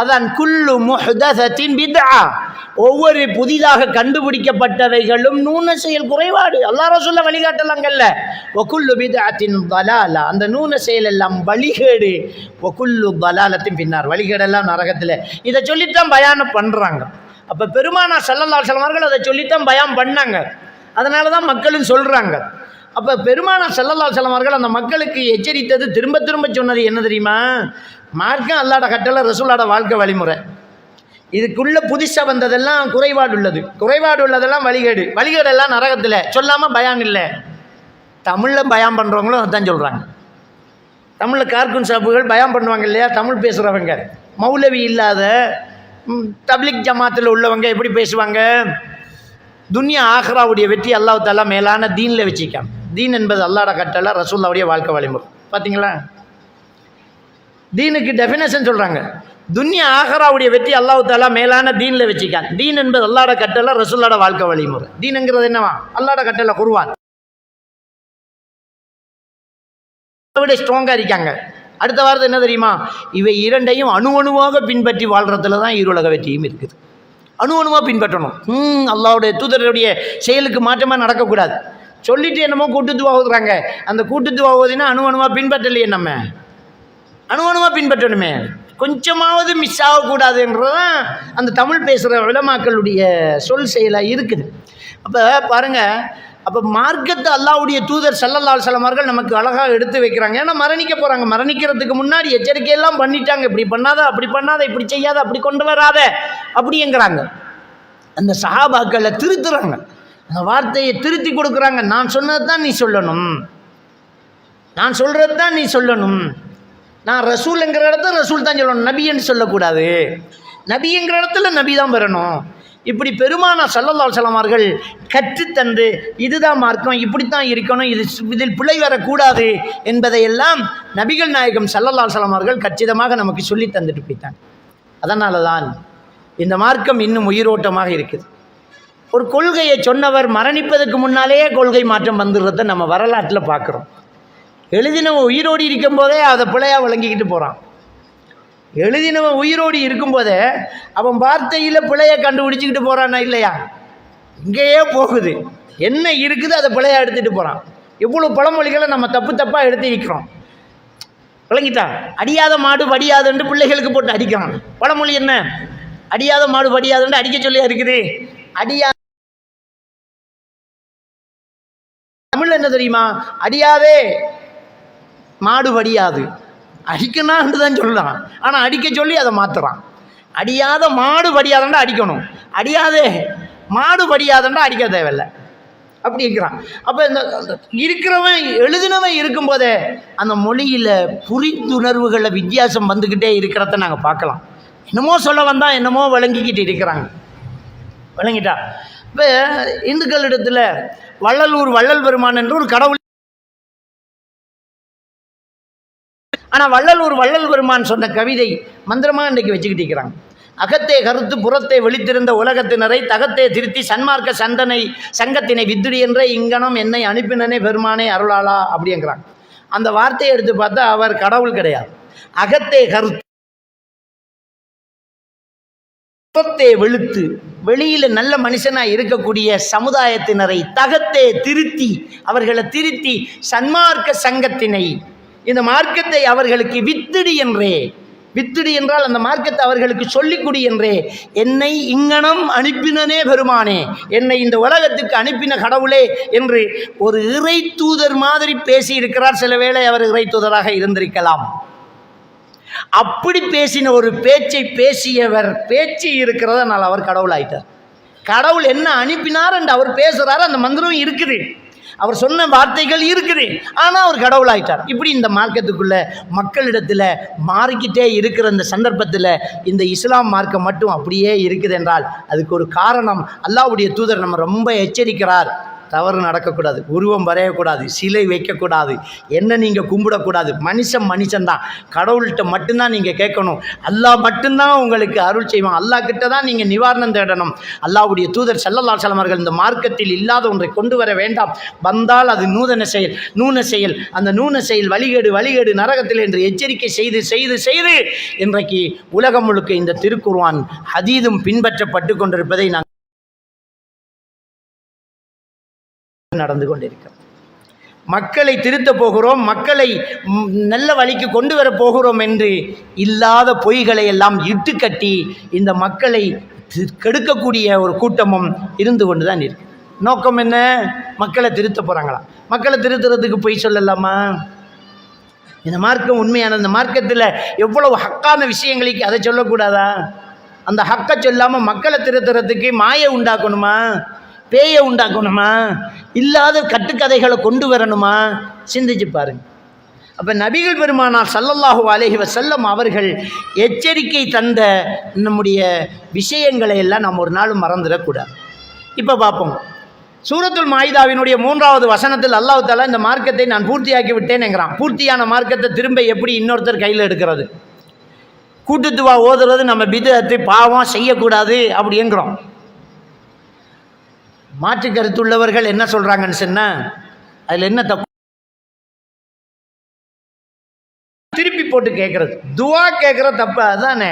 அதான் குல்லு முஹ்தஸத்தின் பித்ஆ, ஒவ்வொரு புதிதாக கண்டுபிடிக்கப்பட்டவைகளும் நூன செயல், குறைபாடு. அல்லாஹ் ரசூல் வழிகாட்டல் அங்கல்ல. வகுல்லு பித்அத்தின் தலாலா, அந்த நூன செயல் எல்லாம் வழிகேடு. வகுல்லு தலாலத்தின் பின்னார், வழிகேடெல்லாம் நரகத்தில். இதை சொல்லித்தான் பயானம் பண்ணுறாங்க. அப்போ பெருமானார் ஸல்லல்லாஹு அலைஹி வஸல்லம் அவர்கள் அதை சொல்லித்தான் பயான் பண்ணாங்க. அதனால தான் மக்களும் சொல்கிறாங்க. அப்போ பெருமானார் ஸல்லல்லாஹு அலைஹி வஸல்லம் அவர்கள் அந்த மக்களுக்கு எச்சரித்தது, திரும்ப திரும்ப சொன்னது என்ன தெரியுமா? மார்க்கம் அல்லாஹ்வோட கட்டளை, ரசூலோட வாழ்க்கை வழிமுறை. இதுக்குள்ளே புதுசாக வந்ததெல்லாம் குறைபாடு உள்ளது, குறைபாடு உள்ளதெல்லாம் வழிகேடு, வழிகேடெல்லாம் நரகத்தில். சொல்லாமல் பயான் இல்லை. தமிழில் பயான் பண்ணுறவங்களும் அதான் சொல்கிறாங்க. தமிழில் கார்கூன் சாப்புகள் பயான் பண்ணுவாங்க இல்லையா, தமிழ் பேசுகிறவங்க. மௌலவி இல்லாத தப்லிக் ஜமாத்தில் உள்ளவங்க எப்படி பேசுவாங்க? துன்யா ஆஹ்ராவுடைய வெற்றி அல்லாஹ் தஆலா மேலான தீனில் வச்சுக்கான். தீன் என்பது அல்லாஹ்வோட கட்டளை, ரசூலுல்லாஹ்வுடைய வாழ்க்கை வழிமுறை. பார்த்தீங்களா? தீனுக்கு டெஃபினேஷன் சொல்கிறாங்க. துன்யா ஆஹ்ராவுடைய வெற்றி அல்லாஹ் தஆலா மேலான தீனில் வச்சுக்கான். தீன் என்பது அல்லாஹ்வோட கட்டளை, ரசூலுல்லாஹ்வோட வாழ்க்கை வழிமுறை. தீனுங்கிறது என்னவா? அல்லாஹ்வோட கட்டளை, குர்ஆன். விட ஸ்ட்ராங்காக இருக்காங்க. அடுத்த வார்த்தை என்ன தெரியுமா? இவை இரண்டையும் அணுவாக பின்பற்றி வாழ்கிறதுல தான் ஈருலக வெற்றியும் இருக்குது. அணுவாக பின்பற்றணும். அல்லாஹ்வுடைய தூதருடைய செயலுக்கு மாற்றமாக நடக்கக்கூடாது. சொல்லிட்டு என்னமோ கூட்டுத்துவா ஓதுறாங்க. அந்த கூட்டுத்துவா ஓதினா அணுவாக பின்பற்றலையே. நம்ம அணுவாக பின்பற்றணுமே, கொஞ்சமாவது மிஸ் ஆகக்கூடாதுன்றதான் அந்த தமிழ் பேசுகிற உலமாக்களுடைய சொல் செயலாக இருக்குது. அப்போ பாருங்கள், அப்போ மார்க்கத்தை அல்லாஹ்வுடைய தூதர் ஸல்லல்லாஹு அலைஹி வஸல்லம் அவர்கள் நமக்கு அழகாக எடுத்து வைக்கிறாங்க. ஏன்னா மரணிக்க போகிறாங்க. மரணிக்கிறதுக்கு முன்னாடி எச்சரிக்கையெல்லாம் பண்ணிட்டாங்க. இப்படி பண்ணாத, அப்படி பண்ணாத, இப்படி செய்யாத, அப்படி கொண்டு வராத அப்படிங்கிறாங்க. அந்த சஹாபாக்களை திருத்துறாங்க, அந்த வார்த்தையை திருத்தி கொடுக்குறாங்க. நான் சொன்னது தான் நீ சொல்லணும், நான் சொல்கிறது தான் நீ சொல்லணும். நான் ரசூலுங்கிற இடத்துல ரசூல் தான் சொல்லணும், நபின்னு சொல்லக்கூடாது. நபிங்கிற இடத்துல நபி தான் வரணும். இப்படி பெருமானார் ஸல்லல்லாஹு அலைஹி வஸல்லம் அவர்கள் கற்றுத்தந்து, இதுதான் மார்க்கம், இப்படித்தான் இருக்கணும், இதில் பிழை வரக்கூடாது என்பதையெல்லாம் நபிகள் நாயகம் ஸல்லல்லாஹு அலைஹி வஸல்லம் அவர்கள் கச்சிதமாக நமக்கு சொல்லி தந்துட்டு போயிட்டாங்க. அதனால தான் இந்த மார்க்கம் இன்னும் உயிரோட்டமாக இருக்குது. ஒரு கொள்கையை சொன்னவர் மரணிப்பதற்கு முன்னாலேயே கொள்கை மாற்றம் வந்துடுறத நம்ம வரலாற்றில் பார்க்குறோம். எழுதினவன் உயிரோடு இருக்கும்போதே அதை பிழையாக விளங்கிக்கிட்டு போகிறான். எழுதினவன் உயிரோடு இருக்கும்போதே அவன் வார்த்தையில் பிழையை கண்டுபிடிச்சிக்கிட்டு போகிறான்னா இல்லையா? இங்கேயே போகுது, என்ன இருக்குது அதை பிழையாக எடுத்துகிட்டு போகிறான். எவ்வளோ பழமொழிகளை நம்ம தப்பாக எடுத்து வைக்கிறோம். விளங்கிட்டா? அடியாத மாடு வடியாதுன்னு பிள்ளைகளுக்கு போட்டு அடிக்கிறான். பழமொழி என்ன? அடியாத மாடு வடியாதுன்னு அடிக்க சொல்லியா இருக்குது. அடியா தமிழ் என்ன தெரியுமா? அடியாதே மாடு வடியாது, அடிக்கணும்னு தான் சொல்லலாம். ஆனால் அடிக்க சொல்லி அதை மாற்றுறான். அடியாத மாடு வடியாதண்டா அடிக்கணும், அடியாதே மாடு வடியாதண்டா அடிக்க தேவையில்லை அப்படி இருக்கிறான். அப்போ இந்த இருக்கிறவன் எழுதினவன் இருக்கும்போதே அந்த மொழியில் புரிந்துணர்வுகளில் வித்தியாசம் வந்துக்கிட்டே இருக்கிறத நாங்கள் பார்க்கலாம். என்னமோ சொல்ல வந்தால் என்னமோ விளங்கிக்கிட்டு இருக்கிறாங்க. விளங்கிட்டா? இப்போ இந்துக்களிடத்தில் வள்ளல் பெருமான் என்று ஒரு கடவுள். ஆனால் வள்ளல் பெருமான் சொன்ன கவிதை மந்திரமாக இன்றைக்கு வச்சுக்கிட்டு இருக்கிறாங்க. அகத்தே கருத்து புறத்தை வெளித்திருந்த உலகத்தினரை தகத்தே திருத்தி சன்மார்க்க சங்கத்தினை வித்துடி என்ற இங்கனம் என்னை அனுப்பினனே பெருமானே அருளாளா அப்படிங்கிறாங்க. அந்த வார்த்தையை எடுத்து பார்த்தா அவர் கடவுள் கிடையாது. அகத்தே கருத்து, புறத்தே வெளுத்து, வெளியில் நல்ல மனுஷனாக இருக்கக்கூடிய சமுதாயத்தினரை தகத்தே திருத்தி, அவர்களை திருத்தி சன்மார்க்க சங்கத்தினை, இந்த மார்க்கத்தை அவர்களுக்கு வித்துடி என்றே. வித்துடு என்றால் அந்த மார்க்கத்தை அவர்களுக்கு சொல்லிக் கொடு என்றே. என்னை இங்கனம் அனுப்பினனே பெருமானே, என்னை இந்த உலகத்துக்கு அனுப்பின கடவுளே என்று ஒரு இறை தூதர் மாதிரி பேசி இருக்கிறார். சில வேளை அவர் இறை தூதராக இருந்திருக்கலாம். அப்படி பேசின ஒரு பேச்சை பேசியவர் பேச்சு இருக்கிறதனால் அவர் கடவுள் ஆயிட்டார். கடவுள் என்ன அனுப்பினார் என்று அவர் பேசுகிறார், அந்த மந்திரம் இருக்குது, அவர் சொன்ன வார்த்தைகள் இருக்குது, ஆனால் அவர் கடவுள் ஆயிட்டார். இப்படி இந்த மார்க்கத்துக்குள்ள மக்களிடத்தில் மாறிக்கிட்டே இருக்கிற இந்த சந்தர்ப்பத்தில் இந்த இஸ்லாம் மார்க்கம் மட்டும் அப்படியே இருக்குது என்றால் அதுக்கு ஒரு காரணம். அல்லாஹ்வுடைய தூதர் நம்ம ரொம்ப எச்சரிக்கிறார். தவறு நடக்கக்கூடாது, உருவம் வரையக்கூடாது, சிலை வைக்கக்கூடாது, என்ன நீங்கள் கும்பிடக்கூடாது. மனுஷன்தான், கடவுள்கிட்ட மட்டும்தான் நீங்கள் கேட்கணும். அல்லாஹ் மட்டும்தான் உங்களுக்கு அருள் செய்வான். அல்லாஹ் கிட்ட தான் நீங்கள் நிவாரணம் தேடணும். அல்லாஹ்வுடைய தூதர் ஸல்லல்லாஹு அலைஹி வஸல்லம் அவர்கள் இந்த மார்க்கத்தில் இல்லாத ஒன்றை கொண்டு வர வேண்டாம், வந்தால் அது நூன செயல், அந்த நூன செயல் வழிகேடு நரகத்தில் என்று எச்சரிக்கை செய்து இன்றைக்கு உலகம் முழுக்க இந்த திருக்குர்ஆன் ஹதீதும் பின்பற்றப்பட்டு கொண்டிருப்பதை நான் நடந்து கொண்டிருக்கிறோம். மக்களை திருத்த போகிறோம், மக்களை நல்ல வழிக்கு கொண்டு வர போகிறோம் என்று இல்லாத பொய்களை எல்லாம் இட்டு கட்டி இந்த மக்களை கெடுக்கக்கூடிய ஒரு கூட்டமும் இருந்து கொண்டு தான் இருக்கு. நோக்கம் என்ன? மக்களை திருத்த போகிறாங்களா? மக்களை திருத்துறதுக்கு பொய் சொல்லலாமா? இந்த மார்க்கம் உண்மையான இந்த மார்க்கத்தில் எவ்வளவு ஹக்கான விஷயங்களுக்கு அதை சொல்லக்கூடாதா? அந்த ஹக்கை சொல்லாமல் மக்களை திருத்துறதுக்கு மாயை உண்டாக்கணுமா, பேயை உண்டாக்கணுமா, இல்லாத கட்டுக்கதைகளை கொண்டு வரணுமா? சிந்திச்சு பாருங்க. அப்போ நபிகள் பெருமானார் ஸல்லல்லாஹு அலைஹி வஸல்லம் அவர்கள் எச்சரிக்கை தந்த நம்முடைய விஷயங்களை எல்லாம் நம்ம ஒரு நாளும் மறந்துடக்கூடாது. இப்போ பார்ப்போம். சூரத்துல் மாயிதாவினுடைய 3வது வசனத்தில் அல்லாஹ் தஆலா இந்த மார்க்கத்தை நான் பூர்த்தியாக்கி விட்டேன்ங்கிறான். பூர்த்தியான மார்க்கத்தை திரும்ப எப்படி இன்னொருத்தர் கையில் எடுக்கிறது? கூட்டுத்துவா ஓதுறது நம்ம பித்அத்து பாவம் செய்யக்கூடாது அப்படிங்கிறோம். மாற்று கருத்துள்ளவர்கள் என்ன சொல்றாங்கன்னு சொன்னா, அதில் என்ன தப்பு? திருப்பி போட்டு கேட்கறது, துவா கேட்கற தப்பா? அதானே,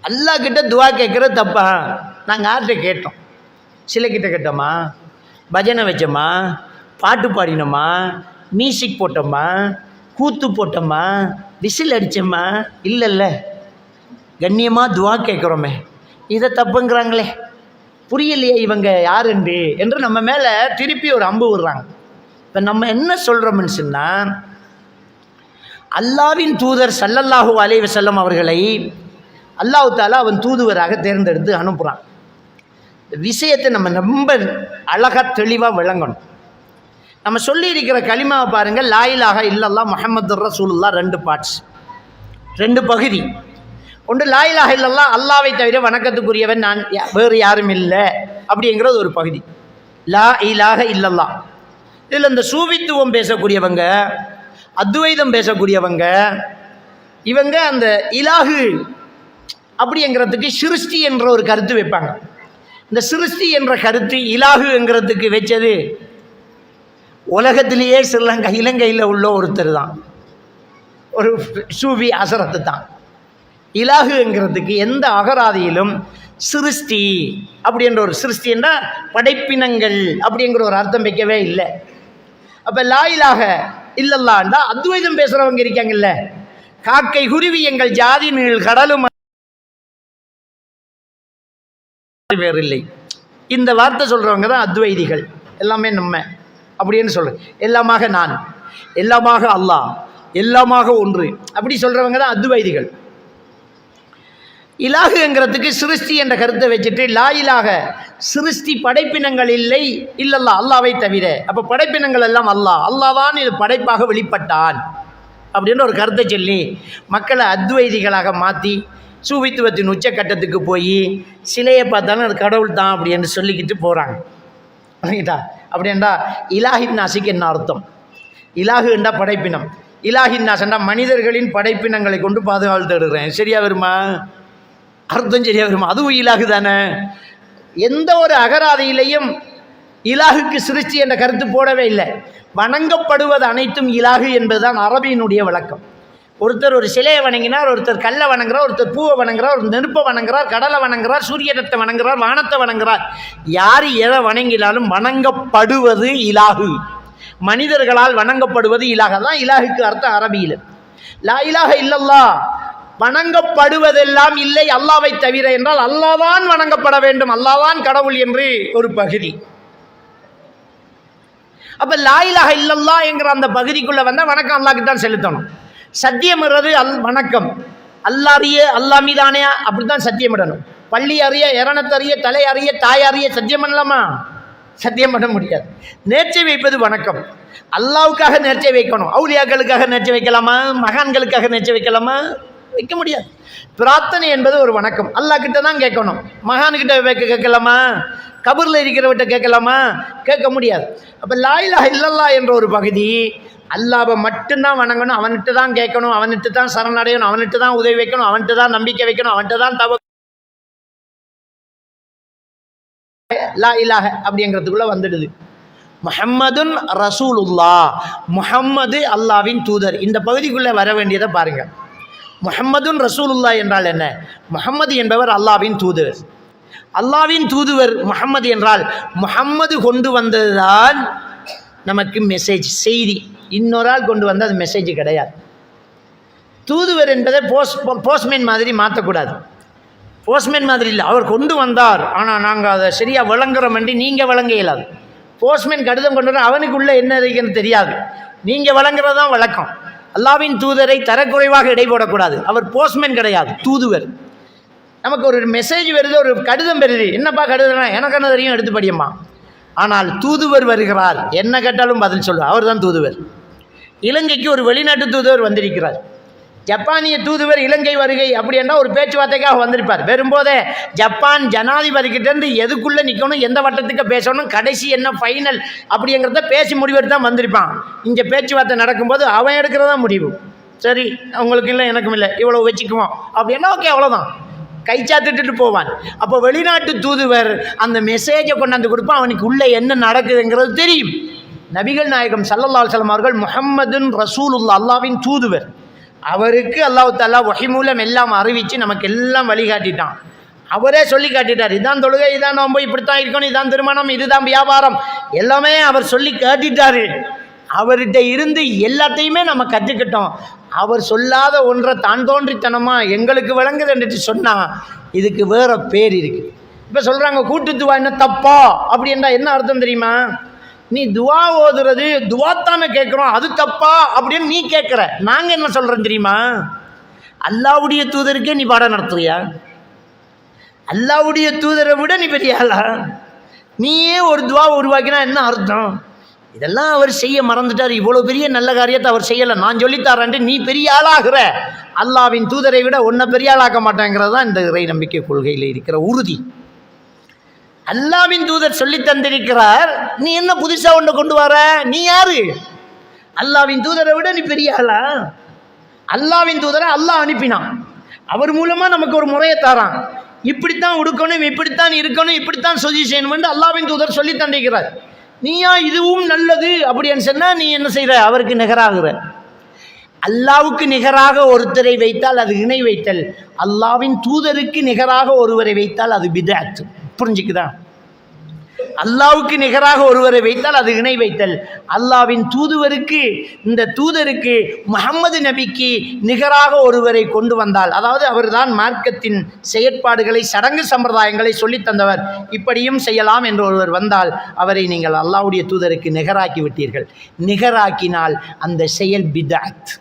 அல்லாஹ் கிட்ட துவா கேட்கறது தப்பா? நாங்கள் யார்கிட்ட கேட்டோம்? சிலை கிட்ட கேட்டோமா? பஜனை வச்சோமா? பாட்டு பாடினோமா? மியூசிக் போட்டோமா? கூத்து போட்டோமா? விசில் அடித்தோமா? இல்லைல்ல, கண்ணியமாக துவா கேட்குறோமே, இதை தப்புங்கிறாங்களே, புரியலையே இவங்க யார் என்று நம்ம மேலே திருப்பி ஒரு அம்பு விடுறாங்க. இப்போ நம்ம என்ன சொல்கிறோம்னு சொன்னால், அல்லாஹ்வின் தூதர் ஸல்லல்லாஹு அலைஹி வஸல்லம் அவர்களை அல்லாஹ் தஆலா அவன் தூதுவராக தேர்ந்தெடுத்து அனுப்புகிறான். இந்த விஷயத்தை நம்ம ரொம்ப அழகாக தெளிவாக விளங்கணும். நம்ம சொல்லி இருக்கிற கலிமாவை பாருங்கள், லா இலாஹா இல்லல்லாஹ் முஹம்மதுர் ரசூலுல்லாஹ், 2 பார்ட்ஸ், 2 பகுதி. ஒன்று லா இலாஹா இல்லல்லாஹ், அல்லாஹ்வை தவிர வணக்கத்துக்குரியவன் நான் வேறு யாரும் இல்லை அப்படிங்கிறது ஒரு பகுதி. லா இலாஹா இல்லல்லாஹ். இதில் இந்த சூஃபித்துவம் பேசக்கூடியவங்க, அத்வைதம் பேசக்கூடியவங்க, இவங்க அந்த இலாஹு அப்படிங்கிறதுக்கு சிருஷ்டி என்ற ஒரு கருத்து வைப்பாங்க. இந்த சிருஷ்டி என்ற கருத்து இலாஹுங்கிறதுக்கு வச்சது உலகத்திலேயே இலங்கையில் உள்ள ஒருத்தர் தான், ஒரு சூஃபி அசரத்து தான். இலாகுங்கிறதுக்கு எந்த அகராதியிலும் சிருஷ்டி அப்படின்ற ஒரு, சிருஷ்டி என்றால் படைப்பினங்கள் அப்படிங்கிற ஒரு அர்த்தம் வைக்கவே இல்லை. அப்போ லா இலாஹ இல்லல்லாண்டா அத்வைதம் பேசுகிறவங்க இருக்காங்கல்ல, காக்கை குருவி எங்கள் ஜாதி நீள் கடலும் வேறு இல்லை, இந்த வார்த்தை சொல்கிறவங்க தான் அத்வைதிகள். எல்லாமே நம்ம அப்படின்னு சொல்கிறேன், எல்லாமாக நான், எல்லாமாக அல்லாஹ், எல்லாமாக ஒன்று அப்படி சொல்கிறவங்க தான் அத்வைதிகள். இலாகுங்கிறதுக்கு சிருஷ்டி என்ற கருத்தை வச்சுட்டு லா இலாஹ, சிருஷ்டி படைப்பினங்கள் இல்லை இல்லல்லா, அல்லாவை தவிர. அப்போ படைப்பினங்கள் எல்லாம் அல்லாஹ், அல்லாஹ்தான் இது படைப்பாக வெளிப்பட்டான் அப்படின்னு ஒரு கருத்தை சொல்லி மக்களை அத்வைதிகளாக மாற்றி சூஃபித்துவத்தின் உச்சக்கட்டத்துக்கு போய் சிலையை பார்த்தாலும் அது கடவுள் தான் அப்படின்னு சொல்லிக்கிட்டு போகிறாங்க. சரிங்களா? அப்படின்டா இலாஹின் நாசிக்கு என்ன அர்த்தம்? இலாகு என்றா படைப்பினம், இலாஹின் நாசண்டா மனிதர்களின் படைப்பினங்களை கொண்டு பாதுகாவல் தேடுறேன். சரியா வருமா? அர்த்தம் சரியா வருமா? அதுவும் இலாகு தானே. எந்த ஒரு அகராதியிலையும் இலாகுக்கு சிருஷ்டி என்ற கருத்து போடவே இல்லை. வணங்கப்படுவது அனைத்தும் இலாகு என்பதுதான் அரபியினுடைய விளக்கம். ஒருத்தர் ஒரு சிலையை வணங்கினார், ஒருத்தர் கல்லை வணங்குறார், ஒருத்தர் பூவை வணங்குறார், ஒரு நெருப்பை வணங்குறார், கடலை வணங்குறார், சூரியனத்தை வணங்குறார், வானத்தை வணங்குறார். யார் எதை வணங்கினாலும் வணங்கப்படுவது இலாகு. மனிதர்களால் வணங்கப்படுவது இலாக தான் இலாகுக்கு அர்த்தம் அரபியில். லா இலாஹ இல்லல்லாஹ் வணங்கப்படுவதெல்லாம் இல்லை அல்லாஹ்வை தவிர என்றால் அல்லாஹ்தான் வணங்கப்பட வேண்டும், அல்லாஹ்தான் கடவுள் என்று ஒரு பகுதி. அப்ப லா இலாஹ இல்லல்லாஹ் என்கிற அந்த பகுதிக்குள்ள வந்தா வணக்கம் அல்லாஹ்க்கு தான் செலுத்தணும். சத்தியமிடுறது வணக்கம் அல்லாஹ் அறிய, அல்லாஹ் மீதானே அப்படித்தான் சத்தியமிடணும். பள்ளி அறிய, இரணத்தறிய, தலை அறிய, தாய் அறிய சத்தியம் பண்ணலாமா? சத்தியம் பண்ண முடியாது. நேர்ச்சை வைப்பது வணக்கம். அல்லாவுக்காக நேர்ச்சை வைக்கணும். அவுலியாக்களுக்காக நேர்ச்சை வைக்கலாமா? மகான்களுக்காக நேர்ச்சை வைக்கலாமா? வைக்க முடியாது. பிரார்த்தனை என்பது ஒரு வணக்கம். அல்லாஹ் கிட்ட தான் கேட்கணும். மகான்கிட்ட கேட்கலாமா? கபூரில் இருக்கிறவர்கிட்ட கேட்கலாமா? கேட்க முடியாது. அப்போ லா இலாஹ இல்லல்லாஹ் என்ற ஒரு பகுதி அல்லாஹ்வை மட்டும்தான் வணங்கணும், அவன்கிட்ட தான் கேட்கணும், அவன்கிட்ட தான் சரணடையணும், அவன்கிட்ட தான் உதவி வைக்கணும், அவன்கிட்ட தான் நம்பிக்கை வைக்கணும், அவன்கிட்ட தான் லா இலாஹ அப்படிங்கிறதுக்குள்ள வந்துடுது. முஹம்மதுன் ரசூலுல்லாஹ், முஹம்மது அல்லாவின் தூதர். இந்த பகுதிக்குள்ளே வர வேண்டியதை பாருங்க. முஹம்மதுன் ரசூலுல்லாஹ் என்றால் என்ன? முஹம்மது என்பவர் அல்லாவின் தூதர். அல்லாவின் தூதுவர் முஹம்மது என்றால் முஹம்மது கொண்டு வந்ததுதான் நமக்கு மெசேஜ், செய்தி. இன்னொரு ஆள் கொண்டு வந்தால் அது மெசேஜ் கிடையாது. தூதுவர் என்பதை போஸ்ட்மேன் மாதிரி மாற்றக்கூடாது. போஸ்ட்மேன் மாதிரி இல்லை, அவர் கொண்டு வந்தார், ஆனால் நாங்கள் அதை சரியாக விளங்குறோம் என்று நீங்கள் விளங்க இயலாது. போஸ்ட்மேன் கடிதம் கொண்டு வர அவனுக்குள்ளே என்ன இருக்குன்னு தெரியாது, நீங்கள் விளங்குறது தான் வழக்கம். அல்லாவின் தூதரை தரக்குறைவாக இடை போடக்கூடாது. அவர் போஸ்ட்மேன் கிடையாது, தூதுவர். நமக்கு ஒரு மெசேஜ் வருது, ஒரு கடிதம் வருது, என்னப்பா கடிதம், எனக்கு என்ன தெரியும், எடுத்து படியம்மா. ஆனால் தூதுவர் வருகிறார், என்ன கேட்டாலும் பதில் சொல்லுவார், அவர் தான் தூதுவர். இலங்கைக்கு ஒரு வெளிநாட்டு தூதுவர் வந்திருக்கிறார். ஜப்பானிய தூதுவர் இலங்கை வருகை அப்படி என்றால் ஒரு பேச்சுவார்த்தைக்காக வந்திருப்பார். வரும்போதே ஜப்பான் ஜனாதிபதிக்கிட்டேருந்து எதுக்குள்ளே நிற்கணும், எந்த வட்டத்துக்கு பேசணும், கடைசி என்ன ஃபைனல் அப்படிங்கிறத பேசி முடிவெடுத்து தான் வந்திருப்பான். இங்கே பேச்சுவார்த்தை நடக்கும்போது அவன் எடுக்கிறதா முடிவு. சரி, அவங்களுக்கு இல்லை எனக்கும் இல்லை, இவ்வளோ வச்சுக்குவோம் அப்படின்னா ஓகே, அவ்வளோதான், கை சாத்துட்டு போவான். அப்போ வெளிநாட்டு தூதுவர் அந்த மெசேஜை கொண்டாந்து கொடுப்பான், அவனுக்கு உள்ளே என்ன நடக்குதுங்கிறது தெரியும். நபிகள் நாயகம் ஸல்லல்லாஹு அலைஹி வஸல்லம் அவர்கள் முஹம்மதுன் ரசூலுல்லாஹ், அல்லாஹ்வின் தூதுவர். அவருக்கு அல்லாஹ் தஆலா வஹி மூலம் எல்லாம் அறிவித்து நமக்கு எல்லாம் வழிகாட்டிட்டான். அவரே சொல்லி காட்டிட்டார், இதான் தொழுகை, இதான் நோன்பு, இப்படித்தான் இருக்கணும், இதான் திருமணம், இதுதான் வியாபாரம், எல்லாமே அவர் சொல்லி காட்டிட்டாரு. அவர்கிட்ட இருந்து எல்லாத்தையுமே நம்ம கற்றுக்கிட்டோம். அவர் சொல்லாத ஒன்றை தான் தோன்றித்தனமாக எங்களுக்கு விளங்குது என்று சொன்னால் இதுக்கு வேற பேர் இருக்குது. இப்போ சொல்கிறாங்க கூட்டு துவா என்ன தப்பா அப்படின்னா என்ன அர்த்தம் தெரியுமா? நீ துவா ஓதுறது துவாத்தானே கேட்குறோம், அது தப்பா அப்படின்னு நீ கேட்குற. நாங்கள் என்ன சொல்கிறோம் தெரியுமா? அல்லாவுடைய தூதருக்கே நீ பாடம் நடத்துறியா? அல்லாவுடைய தூதரை விட நீ பெரிய ஆளா? நீயே ஒரு துவா உருவாக்கினா என்ன அர்த்தம்? இதெல்லாம் அவர் செய்ய மறந்துட்டார். இவ்வளோ பெரிய நல்ல காரியத்தை அவர் செய்யலை, நான் சொல்லித்தாரன்ட்டு நீ பெரிய ஆளாகிற. அல்லாவின் தூதரை விட ஒன்றை பெரிய ஆளாக்க மாட்டேங்கிறது தான் இந்த இறை நம்பிக்கை கொள்கையில் இருக்கிற உறுதி. அல்லாவின் தூதர் சொல்லி தந்திருக்கிறார், நீ என்ன புதுசாக ஒன்று கொண்டு வர? நீ யாரு? அல்லாவின் தூதரை விட நீ பெரிய ஆளா? அல்லாவின் தூதரை அல்லாஹ் அனுப்பினான், அவர் மூலமாக நமக்கு ஒரு முறையை தாரான். இப்படித்தான் உடுக்கணும், இப்படித்தான் இருக்கணும், இப்படித்தான் சொல்லி செய்யணும் அல்லாவின் தூதர் சொல்லி தந்திருக்கிறார். நீயா இதுவும் நல்லது அப்படின்னு சொன்னால் நீ என்ன செய்கிற? அவருக்கு நிகராகிற. அல்லாவுக்கு நிகராக ஒருத்தரை வைத்தால் அது இணை வைத்தல், அல்லாவின் தூதருக்கு நிகராக ஒருவரை வைத்தால் அது பித்அத். புரிஞ்சுக்குதா? அல்லாவுக்கு நிகராக ஒருவரை வைத்தால் அது இணை வைத்தல். அல்லாவின் தூதுவருக்கு, இந்த தூதருக்கு, முஹம்மது நபிக்கு நிகராக ஒருவரை கொண்டு வந்தால், அதாவது அவர்தான் மார்க்கத்தின் செயற்பாடுகளை, சடங்கு சம்பிரதாயங்களை சொல்லித் தந்தவர், இப்படியும் செய்யலாம் என்று ஒருவர் வந்தால் அவரை நீங்கள் அல்லாவுடைய தூதருக்கு நிகராக்கி விட்டீர்கள். நிகராக்கினால் அந்த செயல் பித்அத்.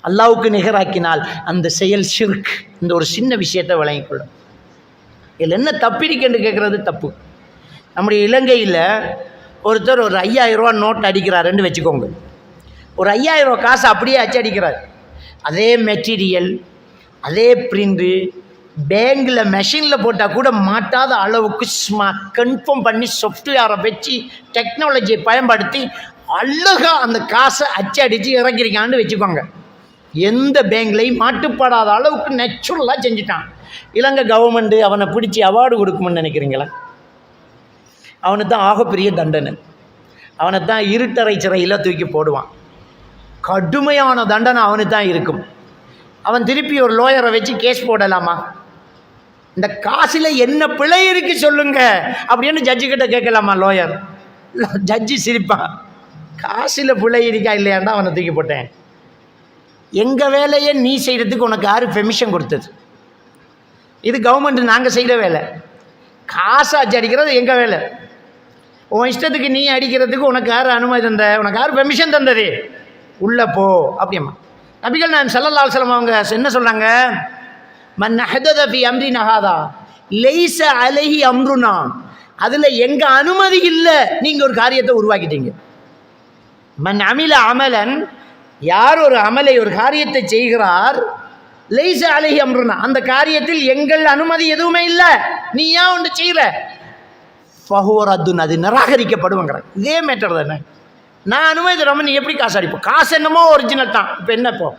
அல்லாவுக்கு நிகராக்கினால் அந்த செயல் ஷிர்க். இந்த ஒரு சின்ன விஷயத்தை விளங்கிக்கொள்ளும். இதில் என்ன தப்பிருக்குன்னு கேட்குறது தப்பு. நம்முடைய இலங்கையில் ஒருத்தர் ஒரு 5000 ரூபா நோட் அடிக்கிறாருன்னு வச்சுக்கோங்க. ஒரு 5000 ரூபா காசு அப்படியே அச்சடிக்கிறார். அதே மெட்டீரியல், அதே பிரிண்டு, பேங்கில் மெஷினில் போட்டால் கூட மாட்டாத அளவுக்கு கன்ஃபார்ம் பண்ணி சாஃப்ட்வேரை வச்சு டெக்னாலஜியை பயன்படுத்தி அழகாக அந்த காசை அச்சடித்து இறக்கிருக்கான்னு வச்சுக்கோங்க. எந்த பேங்க்லையும் மாட்டுப்படாத அளவுக்கு நேச்சுரலாக செஞ்சுட்டான். இலங்கை கவர்மெண்ட்டு அவனை பிடிச்சி அவார்டு கொடுக்குமென்னு நினைக்கிறீங்களா? அவனுக்கு தான் ஆகப்பெரிய தண்டனை. அவனை தான் இருட்டறை சிறையில் தூக்கி போடுவான். கடுமையான தண்டனை அவனுக்கு தான் இருக்கும். அவன் திருப்பி ஒரு லோயரை வச்சு கேஸ் போடலாமா? இந்த காசில் என்ன பிழை இருக்கு சொல்லுங்க அப்படின்னு ஜட்ஜுக்கிட்ட கேட்கலாமா லோயர்? ஜட்ஜி சிரிப்பான். காசில் பிழை இருக்கா இல்லையாண்டா அவனை தூக்கி போட்டேன். எங்கள் வேலையை நீ செய்கிறதுக்கு உனக்கு யார் பெர்மிஷன் கொடுத்தது? இது கவர்மெண்ட் நாங்கள் செய்கிற வேலை. காசு ஆச்சு அடிக்கிறது எங்கள் வேலை. உன் இஷ்டத்துக்கு நீ அடிக்கிறதுக்கு உனக்கு யார் அனுமதி தந்த? உனக்கு யார் பெர்மிஷன் தந்தது? உள்ளே போ அப்படியம்மா. நபிகள் நாயகம் ஸல்லல்லாஹு அலைஹி வஸல்லம் அவங்க என்ன சொல்கிறாங்க? மன் அஹதத ஃபீ அம்ரினா ஹாதா லைஸ அலைஹி அம்ருனா. அதில் எங்கள் அனுமதி இல்லை, நீங்கள் ஒரு காரியத்தை உருவாக்கிட்டீங்க. மன் அமில அமலன், யார் ஒரு அமலை ஒரு காரியத்தை செய்கிறார், லைஸ அலைஹி அம்ருனா, அந்த காரியத்தில் எங்கள் அனுமதி எதுவுமே இல்லை, நீ ஏன் ஒன்று செய்கிற, ஃபஹுவரத்துன், அது நிராகரிக்கப்படுவாங்கிற. இதே மேட்டர் தானே. நான் அனுமதி தராமல் நீ எப்படி காசு அடிப்போம்? காசு என்னமோ ஒரிஜினல் தான். இப்போ என்ன? இப்போ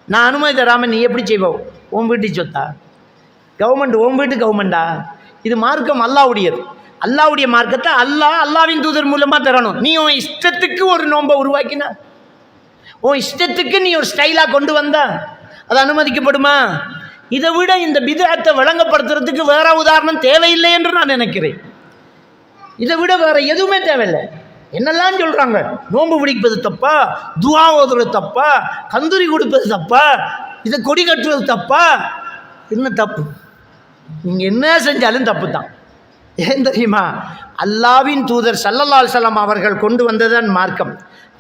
நான் அனுமதி தராமல் நீ எப்படி செய்வோம்? உன் வீட்டு சொத்தா? கவர்மெண்ட் உன் வீட்டு கவர்மெண்டா? இது மார்க்கம் அல்லாஹ்வுடையது. அல்லாஹ்வுடைய மார்க்கத்தை அல்லாஹ்வின் தூதர் மூலமாக தரணும். நீ உன் இஷ்டத்துக்கு ஒரு நோன்பை உருவாக்கினா, உன் இஷ்டத்துக்கு நீ ஒரு ஸ்டைலாக கொண்டு வந்தா அது அனுமதிக்கப்படுமா? இதை விட இந்த பித்அத்தை வழங்கப்படுத்துறதுக்கு வேற உதாரணம் தேவையில்லை என்று நான் நினைக்கிறேன். இதை விட வேற எதுவுமே தேவையில்லை. என்னெல்லாம் சொல்கிறாங்க, நோன்பு பிடிப்பது தப்பா, துஆ ஓதுறது தப்பா, கந்தூரி கொடுப்பது தப்பா, இதை கொடி கட்டுறது தப்பா. என்ன தப்பு? நீங்கள் என்ன செஞ்சாலும் தப்பு தான். ஏன் தெரியுமா? அல்லாஹ்வின் தூதர் ஸல்லல்லாஹு அலைஹி வஸல்லம் அவர்கள் கொண்டு வந்ததான் மார்க்கம்.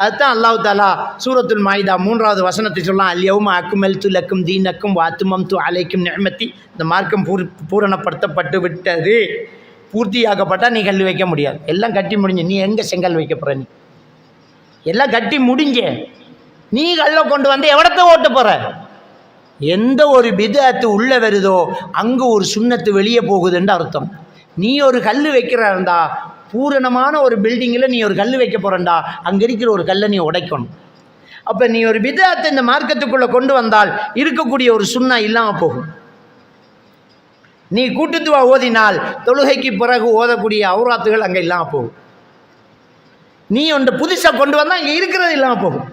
அதுதான் அல்லாஹ் தஆலா சூரத்துல் மாயிதா 3வது வசனத்தை சொல்லலாம், அல் யௌம அக்மல்து லக்கும் தீனக்கும் வ அத்மம்து அலைக்கும் நிஅமதி. இந்த மார்க்கம் பூரணப்படுத்தப்பட்டு விட்டது. பூர்த்தியாக்கப்பட்டால் நீ கல் வைக்க முடியாது. எல்லாம் கட்டி முடிஞ்சு, நீ எங்கே செங்கல் வைக்க போகிற? நீ எல்லாம் கட்டி முடிஞ்ச, நீ கல்லை கொண்டு வந்து எவ்வளத்தை ஓட்ட போகிற? எந்த ஒரு பித்அத்து உள்ளே வருதோ அங்கே ஒரு சுன்னத்து வெளியே போகுதுன்னு அர்த்தம். நீ ஒரு கல் வைக்கிறா, பூரணமான ஒரு பில்டிங்கில் நீ ஒரு கல் வைக்க போகிறண்டா, அங்கே இருக்கிற ஒரு கல்லை நீ உடைக்கணும். அப்போ நீ ஒரு பித்அத்தை இந்த மார்க்கத்துக்குள்ளே கொண்டு வந்தால் இருக்கக்கூடிய ஒரு சுன்னா இல்லாமல் போகும். நீ கூட்டுத்துவா ஓதினால் தொழுகைக்கு பிறகு ஓதக்கூடிய அவுராத்துகள் அங்கே இல்லாமல் போகும். நீ ஒன்று புதுசாக கொண்டு வந்தால் அங்கே இருக்கிறது இல்லாமல் போகும்.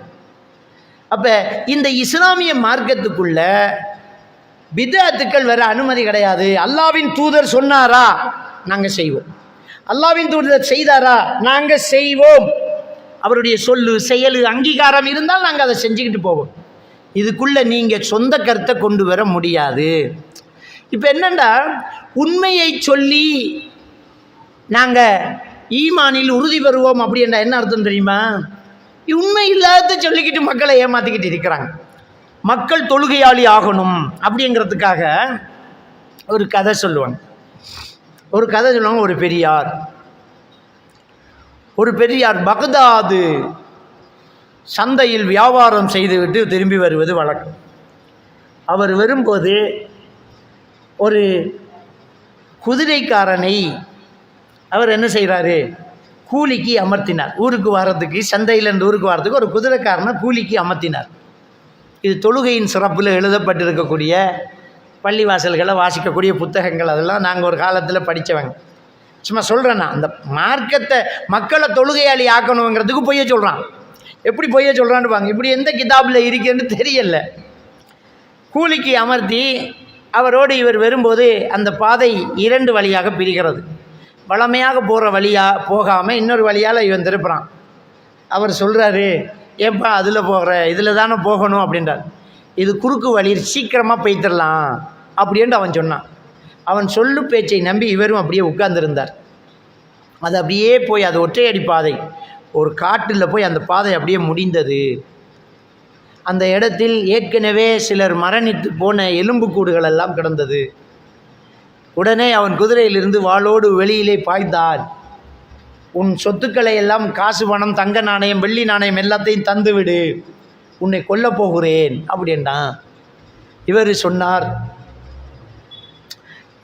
அப்போ இந்த இஸ்லாமிய மார்க்கத்துக்குள்ள பித்அத்துக்கள் வேற அனுமதி கிடையாது. அல்லாஹ்வின் தூதர் சொன்னாரா நாங்கள் செய்வோம், அல்லாஹ்வின் தூதர் செய்தாரா நாங்கள் செய்வோம். அவருடைய சொல்லு செயல் அங்கீகாரம் இருந்தால் நாங்கள் அதை செஞ்சுக்கிட்டு போவோம். இதுக்குள்ளே நீங்கள் சொந்த கருத்தை கொண்டு வர முடியாது. இப்போ என்னண்டா, உண்மையை சொல்லி நாங்கள் ஈமானில் உறுதி பெறுவோம் அப்படின்றா என்ன அர்த்தம் தெரியுமா? உண்மை இல்லாத சொல்லிக்கிட்டு மக்களை ஏமாற்றிக்கிட்டு இருக்கிறாங்க. மக்கள் தொழுகையாளி ஆகணும் அப்படிங்கிறதுக்காக ஒரு கதை சொல்லுவாங்க. ஒரு பெரியார் பக்தாது சந்தையில் வியாபாரம் செய்துவிட்டு திரும்பி வருவது வழக்கம். அவர் வரும்போது ஒரு குதிரைக்காரனை அவர் என்ன செய்கிறாரு, கூலிக்கு அமர்த்தினார். ஊருக்கு வர்றதுக்கு, சந்தையிலேருந்து ஊருக்கு வர்றதுக்கு ஒரு குதிரைக்காரனை கூலிக்கு அமர்த்தினார். இது தொழுகையின் சிறப்பில் எழுதப்பட்டிருக்கக்கூடிய பள்ளிவாசல்களை வாசிக்கக்கூடிய புத்தகங்கள், அதெல்லாம் நாங்கள் ஒரு காலத்தில் படித்தவங்க. சும்மா சொல்கிறேன்னா, அந்த மார்க்கத்தை மக்களை தொழுகையாளி ஆக்கணுங்கிறதுக்கு பொய்ய சொல்கிறான். எப்படி பொய்ய சொல்கிறான்னு பாங்க, இப்படி எந்த கிதாபில் இருக்குன்னு தெரியல. கூலிக்கு அமர்த்தி அவரோடு இவர் வரும்போது அந்த பாதை 2 வழியாக பிரிகிறது. வளமையாக போகிற வழியாக போகாமல் இன்னொரு வழியால் இவன் திருப்புறான். அவர் சொல்கிறாரு, ஏப்பா அதில் போகிற, இதில் தானே போகணும் அப்படின்றார். இது குறுக்கு வழி, சீக்கிரமாக போய்த்திடலாம் அப்படின்ட்டு அவன் சொன்னான். அவன் சொல்லு பேச்சை நம்பி இவரும் அப்படியே உட்கார்ந்துருந்தார். அது அப்படியே போய், அது ஒற்றையடி பாதை, ஒரு காட்டில் போய் அந்த பாதை அப்படியே முடிந்தது. அந்த இடத்தில் ஏற்கனவே சிலர் மரணித்து போன எலும்புக்கூடுகள் எல்லாம் கிடந்தது. உடனே அவன் குதிரையிலிருந்து வாளோடு வெளியிலே பாய்ந்தான். உன் சொத்துக்களை எல்லாம், காசு பணம், தங்க நாணயம், வெள்ளி நாணயம் எல்லாத்தையும் தந்துவிடு, உன்னை கொல்ல போகிறேன் அப்படின்ட்டான். இவர் சொன்னார்,